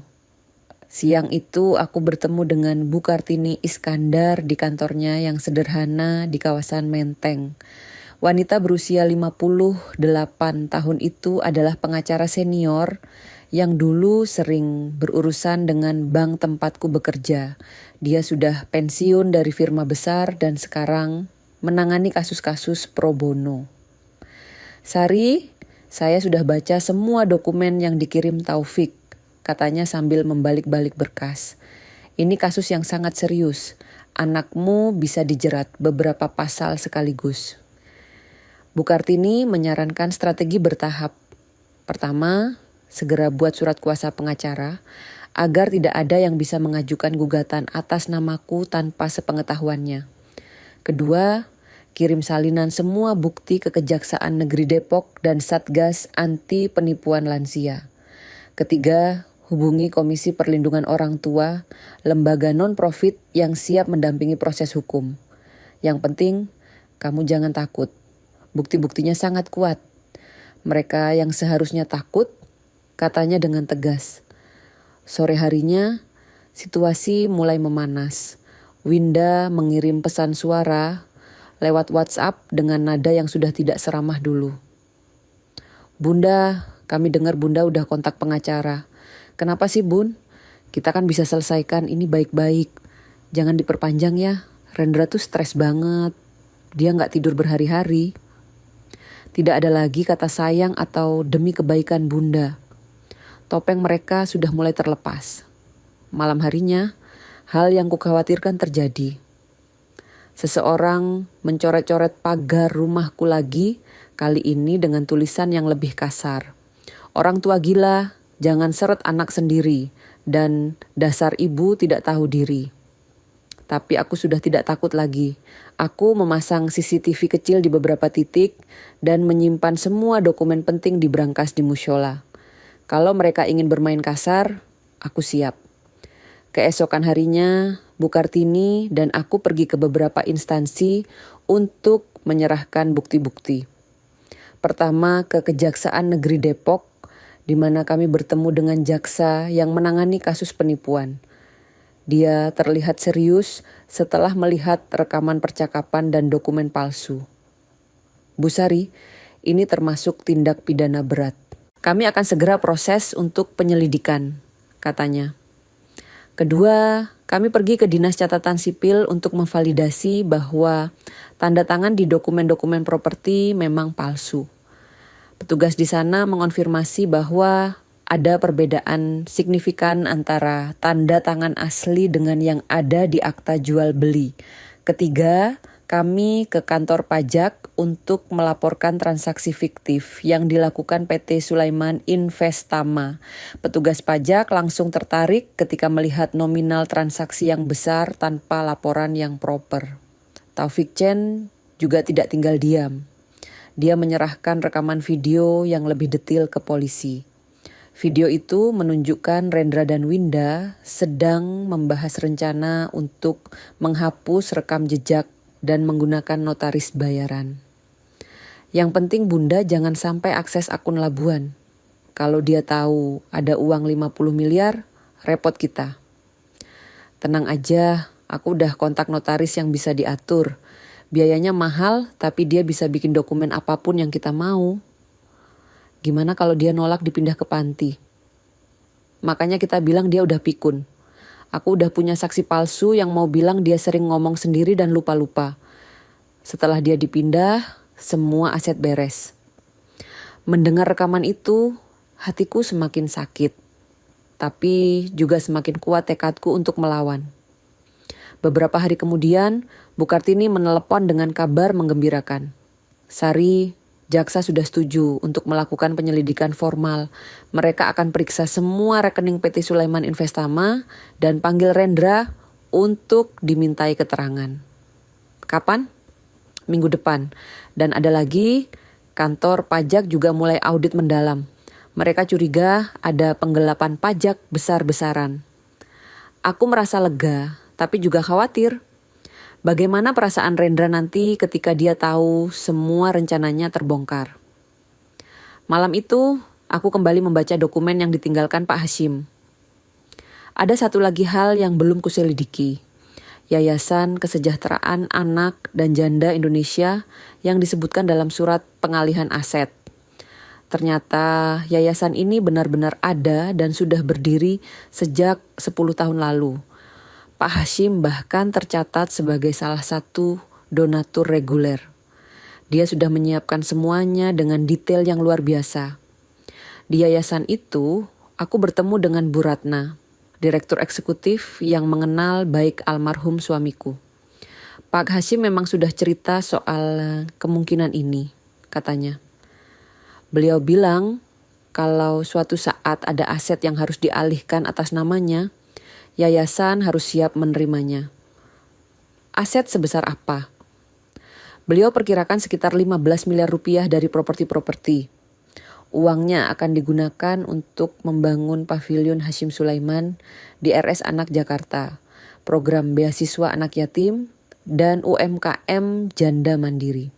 Siang itu aku bertemu dengan Bukartini Iskandar di kantornya yang sederhana di kawasan Menteng. Wanita berusia 58 tahun itu adalah pengacara senior yang dulu sering berurusan dengan bank tempatku bekerja. Dia sudah pensiun dari firma besar dan sekarang menangani kasus-kasus pro bono. Sari, saya sudah baca semua dokumen yang dikirim Taufik, katanya sambil membalik-balik berkas. Ini kasus yang sangat serius. Anakmu bisa dijerat beberapa pasal sekaligus. Bukartini menyarankan strategi bertahap. Pertama, segera buat surat kuasa pengacara agar tidak ada yang bisa mengajukan gugatan atas namaku tanpa sepengetahuannya. Kedua, kirim salinan semua bukti ke Kejaksaan Negeri Depok dan Satgas Anti Penipuan Lansia. Ketiga, hubungi Komisi Perlindungan Orang Tua, lembaga non-profit yang siap mendampingi proses hukum. Yang penting, kamu jangan takut. Bukti-buktinya sangat kuat. Mereka yang seharusnya takut, katanya dengan tegas. Sore harinya, situasi mulai memanas. Winda mengirim pesan suara lewat WhatsApp dengan nada yang sudah tidak seramah dulu. Bunda, kami dengar Bunda udah kontak pengacara. Kenapa sih Bun? Kita kan bisa selesaikan ini baik-baik. Jangan diperpanjang ya. Rendra tuh stres banget. Dia gak tidur berhari-hari. Tidak ada lagi kata sayang atau demi kebaikan Bunda. Topeng mereka sudah mulai terlepas. Malam harinya, hal yang kukhawatirkan terjadi. Seseorang mencoret-coret pagar rumahku lagi, kali ini dengan tulisan yang lebih kasar. Orang tua gila, jangan seret anak sendiri, dan dasar ibu tidak tahu diri. Tapi aku sudah tidak takut lagi. Aku memasang CCTV kecil di beberapa titik dan menyimpan semua dokumen penting di brankas di musyola. Kalau mereka ingin bermain kasar, aku siap. Keesokan harinya, Bu Kartini dan aku pergi ke beberapa instansi untuk menyerahkan bukti-bukti. Pertama ke Kejaksaan Negeri Depok, di mana kami bertemu dengan jaksa yang menangani kasus penipuan. Dia terlihat serius setelah melihat rekaman percakapan dan dokumen palsu. Bu Sari, ini termasuk tindak pidana berat. Kami akan segera proses untuk penyelidikan, katanya. Kedua, kami pergi ke Dinas Catatan Sipil untuk memvalidasi bahwa tanda tangan di dokumen-dokumen properti memang palsu. Petugas di sana mengonfirmasi bahwa ada perbedaan signifikan antara tanda tangan asli dengan yang ada di akta jual beli. Ketiga, kami ke kantor pajak untuk melaporkan transaksi fiktif yang dilakukan PT Sulaiman Investama. Petugas pajak langsung tertarik ketika melihat nominal transaksi yang besar tanpa laporan yang proper. Taufik Chen juga tidak tinggal diam. Dia menyerahkan rekaman video yang lebih detail ke polisi. Video itu menunjukkan Rendra dan Winda sedang membahas rencana untuk menghapus rekam jejak dan menggunakan notaris bayaran. Yang penting Bunda jangan sampai akses akun Labuan. Kalau dia tahu ada uang 50 miliar, repot kita. Tenang aja, aku udah kontak notaris yang bisa diatur. Biayanya mahal, tapi dia bisa bikin dokumen apapun yang kita mau. Gimana kalau dia nolak dipindah ke panti? Makanya kita bilang dia udah pikun. Aku udah punya saksi palsu yang mau bilang dia sering ngomong sendiri dan lupa-lupa. Setelah dia dipindah, semua aset beres. Mendengar rekaman itu, hatiku semakin sakit. Tapi juga semakin kuat tekadku untuk melawan. Beberapa hari kemudian, Bu Kartini menelepon dengan kabar menggembirakan. Sari, jaksa sudah setuju untuk melakukan penyelidikan formal. Mereka akan periksa semua rekening PT Sulaiman Investama dan panggil Rendra untuk dimintai keterangan. Kapan? Minggu depan. Dan ada lagi, kantor pajak juga mulai audit mendalam. Mereka curiga ada penggelapan pajak besar-besaran. Aku merasa lega, tapi juga khawatir. Bagaimana perasaan Rendra nanti ketika dia tahu semua rencananya terbongkar? Malam itu, aku kembali membaca dokumen yang ditinggalkan Pak Hashim. Ada satu lagi hal yang belum kuselidiki. Yayasan Kesejahteraan Anak dan Janda Indonesia yang disebutkan dalam surat pengalihan aset. Ternyata yayasan ini benar-benar ada dan sudah berdiri sejak 10 tahun lalu. Pak Hashim bahkan tercatat sebagai salah satu donatur reguler. Dia sudah menyiapkan semuanya dengan detail yang luar biasa. Di yayasan itu, aku bertemu dengan Bu Ratna, direktur eksekutif yang mengenal baik almarhum suamiku. Pak Hashim memang sudah cerita soal kemungkinan ini, katanya. Beliau bilang kalau suatu saat ada aset yang harus dialihkan atas namanya, yayasan harus siap menerimanya. Aset sebesar apa? Beliau perkirakan sekitar 15 miliar rupiah dari properti-properti. Uangnya akan digunakan untuk membangun pavilion Hashim Sulaiman di RS Anak Jakarta, program beasiswa anak yatim, dan UMKM Janda Mandiri.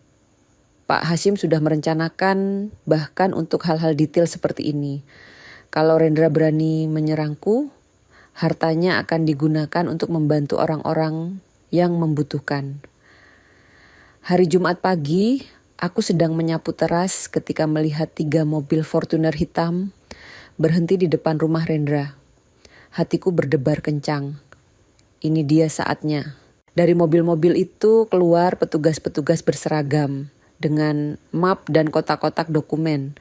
Pak Hashim sudah merencanakan bahkan untuk hal-hal detail seperti ini. Kalau Rendra berani menyerangku, hartanya akan digunakan untuk membantu orang-orang yang membutuhkan. Hari Jumat pagi, Aku sedang menyapu teras ketika melihat 3 mobil Fortuner hitam berhenti di depan rumah Rendra. Hatiku berdebar kencang. Ini dia saatnya. Dari mobil-mobil itu keluar petugas-petugas berseragam dengan map dan kotak-kotak dokumen.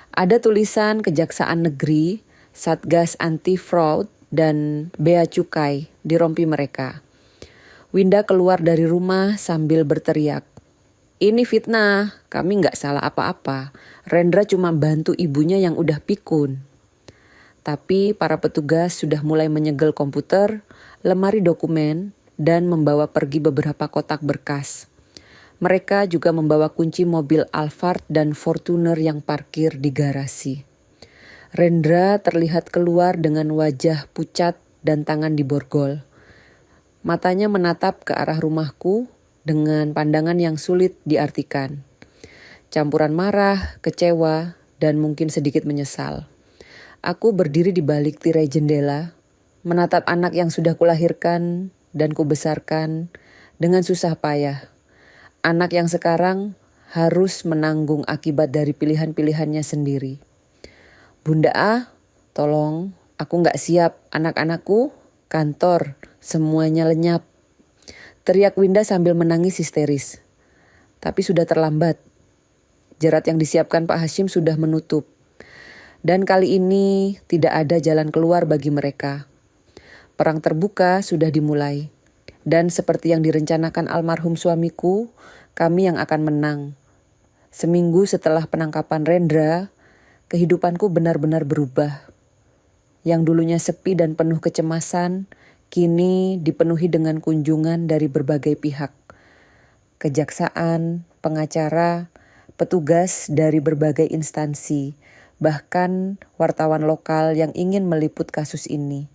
Ada tulisan Kejaksaan Negeri, Satgas Anti Fraud, dan Bea Cukai di rompi mereka. Winda keluar dari rumah sambil berteriak. Ini fitnah, kami nggak salah apa-apa. Rendra cuma bantu ibunya yang udah pikun. Tapi para petugas sudah mulai menyegel komputer, lemari dokumen, dan membawa pergi beberapa kotak berkas. Mereka juga membawa kunci mobil Alphard dan Fortuner yang parkir di garasi. Rendra terlihat keluar dengan wajah pucat dan tangan diborgol. Matanya menatap ke arah rumahku dengan pandangan yang sulit diartikan. Campuran marah, kecewa, dan mungkin sedikit menyesal. Aku berdiri di balik tirai jendela, menatap anak yang sudah kulahirkan dan kubesarkan dengan susah payah. Anak yang sekarang harus menanggung akibat dari pilihan-pilihannya sendiri. Bunda tolong, aku gak siap, anak-anakku, kantor, semuanya lenyap. Teriak Winda sambil menangis histeris. Tapi sudah terlambat. Jerat yang disiapkan Pak Hashim sudah menutup. Dan kali ini tidak ada jalan keluar bagi mereka. Perang terbuka sudah dimulai. Dan seperti yang direncanakan almarhum suamiku, kami yang akan menang. Seminggu setelah penangkapan Rendra, kehidupanku benar-benar berubah. Yang dulunya sepi dan penuh kecemasan, kini dipenuhi dengan kunjungan dari berbagai pihak. Kejaksaan, pengacara, petugas dari berbagai instansi, bahkan wartawan lokal yang ingin meliput kasus ini.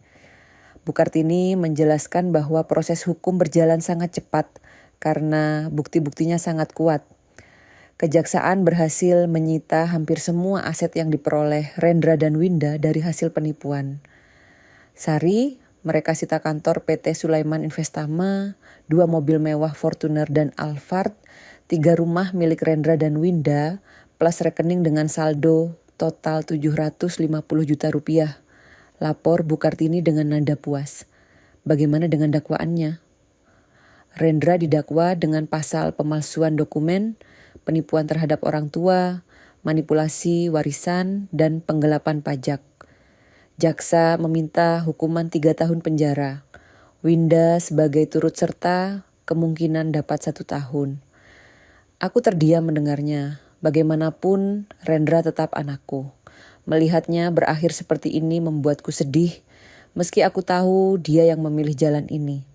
Bu Kartini menjelaskan bahwa proses hukum berjalan sangat cepat karena bukti-buktinya sangat kuat. Kejaksaan berhasil menyita hampir semua aset yang diperoleh Rendra dan Winda dari hasil penipuan. Sari, mereka sita kantor PT Sulaiman Investama, 2 mobil mewah Fortuner dan Alphard, 3 rumah milik Rendra dan Winda, plus rekening dengan saldo total 750 juta rupiah. Lapor Bu Kartini dengan nada puas. Bagaimana dengan dakwaannya? Rendra didakwa dengan pasal pemalsuan dokumen, penipuan terhadap orang tua, manipulasi warisan, dan penggelapan pajak. Jaksa meminta hukuman 3 tahun penjara. Winda sebagai turut serta kemungkinan dapat 1 tahun. Aku terdiam mendengarnya. Bagaimanapun Rendra tetap anakku. Melihatnya berakhir seperti ini membuatku sedih, meski aku tahu dia yang memilih jalan ini.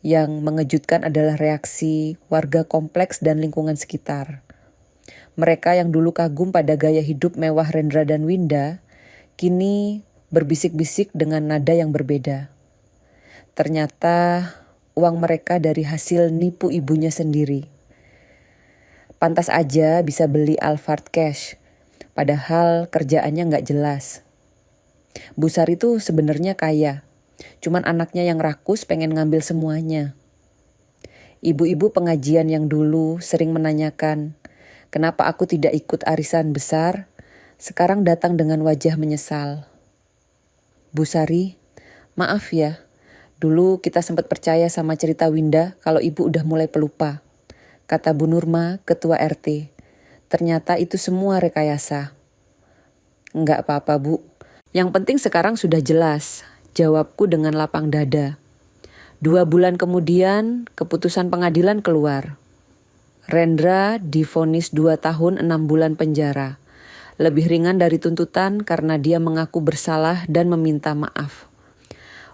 Yang mengejutkan adalah reaksi warga kompleks dan lingkungan sekitar. Mereka yang dulu kagum pada gaya hidup mewah Rendra dan Winda, kini berbisik-bisik dengan nada yang berbeda. Ternyata uang mereka dari hasil nipu ibunya sendiri. Pantas aja bisa beli Alphard cash, padahal kerjaannya gak jelas. Bu Sari itu sebenarnya kaya, cuman anaknya yang rakus pengen ngambil semuanya. Ibu-ibu pengajian yang dulu sering menanyakan, kenapa aku tidak ikut arisan besar, sekarang datang dengan wajah menyesal. Bu Sari, maaf ya, dulu kita sempat percaya sama cerita Winda kalau ibu udah mulai pelupa. Kata Bu Nurma, ketua RT. Ternyata itu semua rekayasa. Enggak apa-apa Bu, yang penting sekarang sudah jelas, jawabku dengan lapang dada. 2 bulan kemudian, keputusan pengadilan keluar. Rendra divonis 2 tahun 6 bulan penjara. Lebih ringan dari tuntutan karena dia mengaku bersalah dan meminta maaf.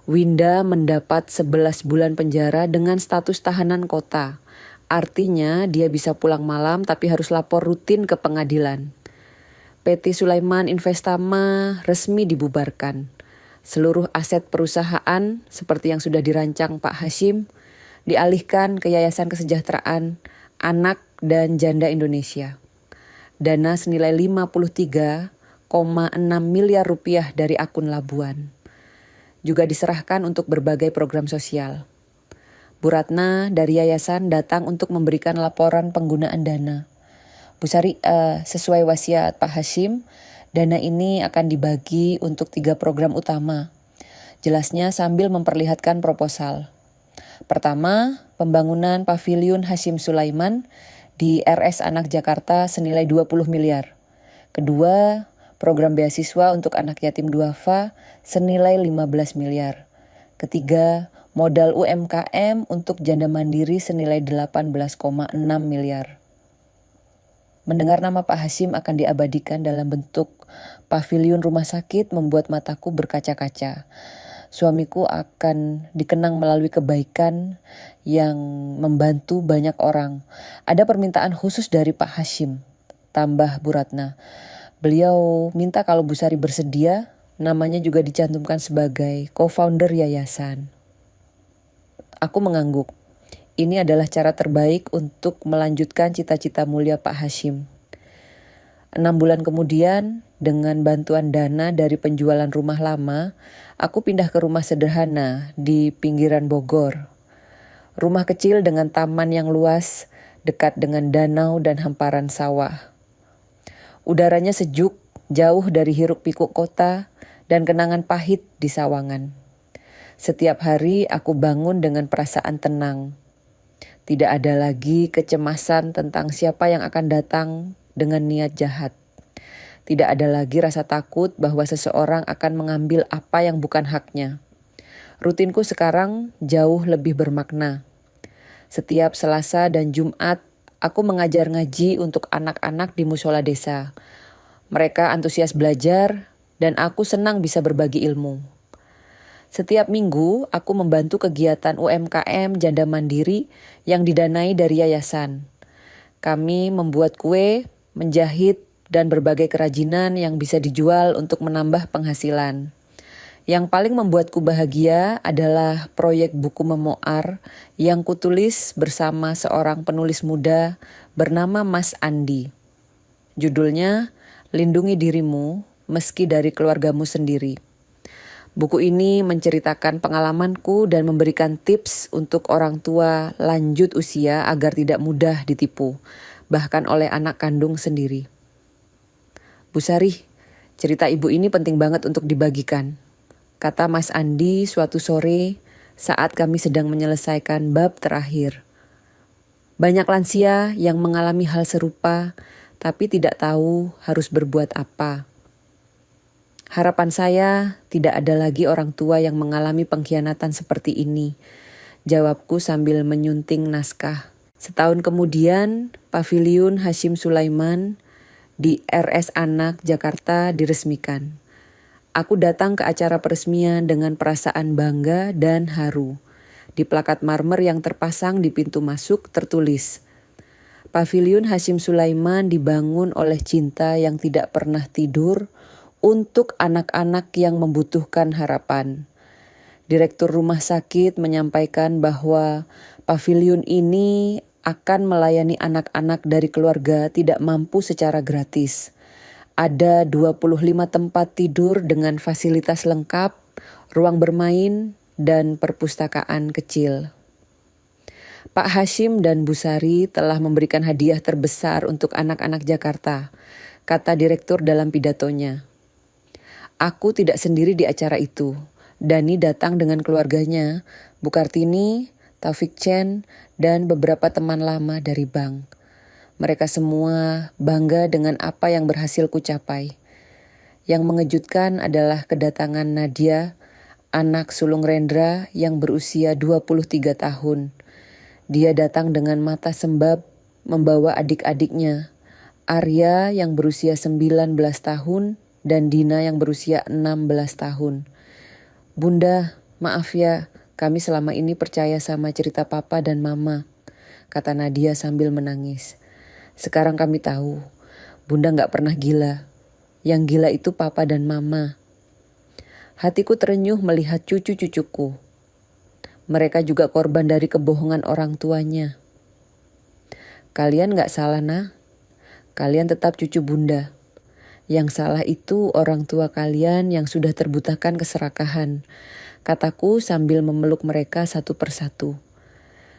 Winda mendapat 11 bulan penjara dengan status tahanan kota. Artinya dia bisa pulang malam tapi harus lapor rutin ke pengadilan. PT Sulaiman Investama resmi dibubarkan. Seluruh aset perusahaan seperti yang sudah dirancang Pak Hashim dialihkan ke Yayasan Kesejahteraan Anak dan Janda Indonesia. Dana senilai 53,6 miliar rupiah dari akun Labuan. Juga diserahkan untuk berbagai program sosial. Bu Ratna dari yayasan datang untuk memberikan laporan penggunaan dana. Bu Sari, sesuai wasiat Pak Hashim, dana ini akan dibagi untuk 3 program utama. Jelasnya sambil memperlihatkan proposal. Pertama, pembangunan Paviliun Hashim Sulaiman di RS Anak Jakarta senilai 20 miliar. Kedua, program beasiswa untuk anak yatim duafa senilai 15 miliar. Ketiga, modal UMKM untuk janda mandiri senilai 18,6 miliar. Mendengar nama Pak Hashim akan diabadikan dalam bentuk paviliun rumah sakit membuat mataku berkaca-kaca. Suamiku akan dikenang melalui kebaikan yang membantu banyak orang. Ada permintaan khusus dari Pak Hashim, tambah Bu Ratna. Beliau minta kalau Bu Sari bersedia, namanya juga dicantumkan sebagai co-founder yayasan. Aku mengangguk. Ini adalah cara terbaik untuk melanjutkan cita-cita mulia Pak Hashim. 6 bulan kemudian, dengan bantuan dana dari penjualan rumah lama, aku pindah ke rumah sederhana di pinggiran Bogor. Rumah kecil dengan taman yang luas, dekat dengan danau dan hamparan sawah. Udaranya sejuk, jauh dari hiruk-pikuk kota dan kenangan pahit di Sawangan. Setiap hari aku bangun dengan perasaan tenang. Tidak ada lagi kecemasan tentang siapa yang akan datang dengan niat jahat. Tidak ada lagi rasa takut bahwa seseorang akan mengambil apa yang bukan haknya. Rutinku sekarang jauh lebih bermakna. Setiap Selasa dan Jumat, aku mengajar ngaji untuk anak-anak di musola desa. Mereka antusias belajar dan aku senang bisa berbagi ilmu. Setiap minggu, aku membantu kegiatan UMKM Janda Mandiri yang didanai dari yayasan. Kami membuat kue, menjahit, dan berbagai kerajinan yang bisa dijual untuk menambah penghasilan. Yang paling membuatku bahagia adalah proyek buku memoir yang kutulis bersama seorang penulis muda bernama Mas Andi. Judulnya, Lindungi Dirimu Meski Dari Keluargamu Sendiri. Buku ini menceritakan pengalamanku dan memberikan tips untuk orang tua lanjut usia agar tidak mudah ditipu, bahkan oleh anak kandung sendiri. Bu Sari, cerita ibu ini penting banget untuk dibagikan, kata Mas Andi suatu sore saat kami sedang menyelesaikan bab terakhir. Banyak lansia yang mengalami hal serupa, tapi tidak tahu harus berbuat apa. Harapan saya tidak ada lagi orang tua yang mengalami pengkhianatan seperti ini, jawabku sambil menyunting naskah. Setahun kemudian, Paviliun Hashim Sulaiman di RS Anak Jakarta diresmikan. Aku datang ke acara peresmian dengan perasaan bangga dan haru. Di plakat marmer yang terpasang di pintu masuk tertulis, Paviliun Hashim Sulaiman dibangun oleh cinta yang tidak pernah tidur, untuk anak-anak yang membutuhkan harapan. Direktur rumah sakit menyampaikan bahwa paviliun ini akan melayani anak-anak dari keluarga tidak mampu secara gratis. Ada 25 tempat tidur dengan fasilitas lengkap, ruang bermain, dan perpustakaan kecil. Pak Hashim dan Bu Sari telah memberikan hadiah terbesar untuk anak-anak Jakarta, kata direktur dalam pidatonya. Aku tidak sendiri di acara itu. Dani datang dengan keluarganya, Bu Kartini, Taufik Chen, dan beberapa teman lama dari bank. Mereka semua bangga dengan apa yang berhasil kucapai. Yang mengejutkan adalah kedatangan Nadia, anak sulung Rendra yang berusia 23 tahun. Dia datang dengan mata sembab membawa adik-adiknya, Arya yang berusia 19 tahun, dan Dina yang berusia 16 tahun. Bunda, maaf ya, kami selama ini percaya sama cerita papa dan mama, kata Nadia sambil menangis. Sekarang kami tahu, Bunda gak pernah gila. Yang gila itu papa dan mama. Hatiku terenyuh melihat cucu-cucuku. Mereka juga korban dari kebohongan orang tuanya. Kalian gak salah, nah. Kalian tetap cucu Bunda. Yang salah itu orang tua kalian yang sudah terbutakan keserakahan, kataku sambil memeluk mereka satu persatu.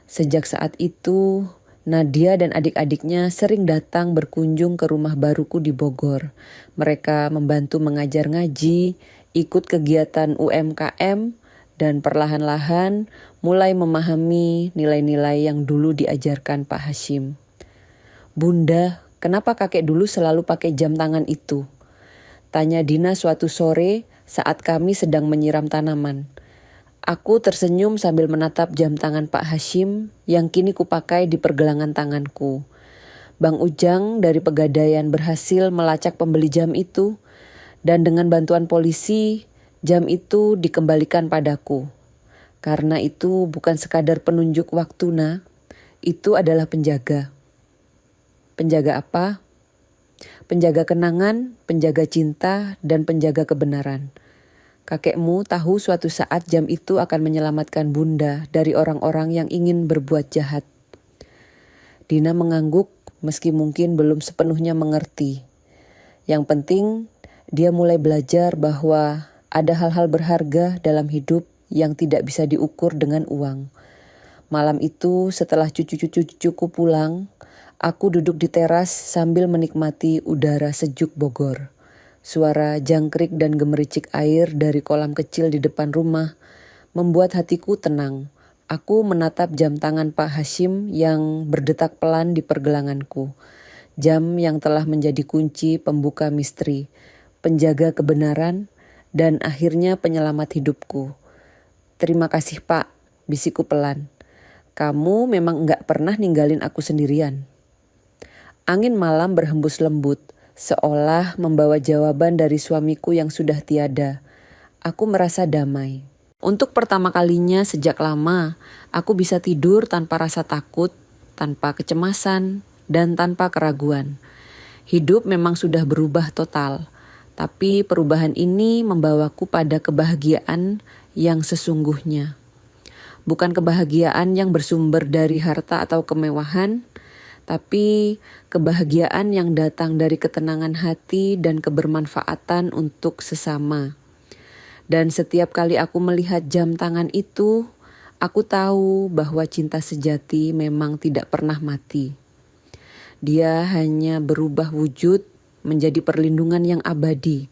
Sejak saat itu, Nadia dan adik-adiknya sering datang berkunjung ke rumah baruku di Bogor. Mereka membantu mengajar ngaji, ikut kegiatan UMKM, dan perlahan-lahan mulai memahami nilai-nilai yang dulu diajarkan Pak Hashim. "Bunda, kenapa kakek dulu selalu pakai jam tangan itu?" tanya Dina suatu sore saat kami sedang menyiram tanaman. Aku tersenyum sambil menatap jam tangan Pak Hashim yang kini kupakai di pergelangan tanganku. Bang Ujang dari Pegadaian berhasil melacak pembeli jam itu, dan dengan bantuan polisi, jam itu dikembalikan padaku. Karena itu bukan sekadar penunjuk waktu, itu adalah penjaga. Penjaga apa? Penjaga kenangan, penjaga cinta, dan penjaga kebenaran. Kakekmu tahu suatu saat jam itu akan menyelamatkan Bunda dari orang-orang yang ingin berbuat jahat. Dina mengangguk meski mungkin belum sepenuhnya mengerti. Yang penting dia mulai belajar bahwa ada hal-hal berharga dalam hidup yang tidak bisa diukur dengan uang. Malam itu setelah cucu-cucuku pulang, aku duduk di teras sambil menikmati udara sejuk Bogor. Suara jangkrik dan gemericik air dari kolam kecil di depan rumah membuat hatiku tenang. Aku menatap jam tangan Pak Hashim yang berdetak pelan di pergelanganku. Jam yang telah menjadi kunci pembuka misteri, penjaga kebenaran, dan akhirnya penyelamat hidupku. "Terima kasih Pak," bisikku pelan. "Kamu memang enggak pernah ninggalin aku sendirian." Angin malam berhembus lembut, seolah membawa jawaban dari suamiku yang sudah tiada. Aku merasa damai. Untuk pertama kalinya sejak lama, aku bisa tidur tanpa rasa takut, tanpa kecemasan, dan tanpa keraguan. Hidup memang sudah berubah total, tapi perubahan ini membawaku pada kebahagiaan yang sesungguhnya. Bukan kebahagiaan yang bersumber dari harta atau kemewahan, tapi kebahagiaan yang datang dari ketenangan hati dan kebermanfaatan untuk sesama. Dan setiap kali aku melihat jam tangan itu, aku tahu bahwa cinta sejati memang tidak pernah mati. Dia hanya berubah wujud menjadi perlindungan yang abadi.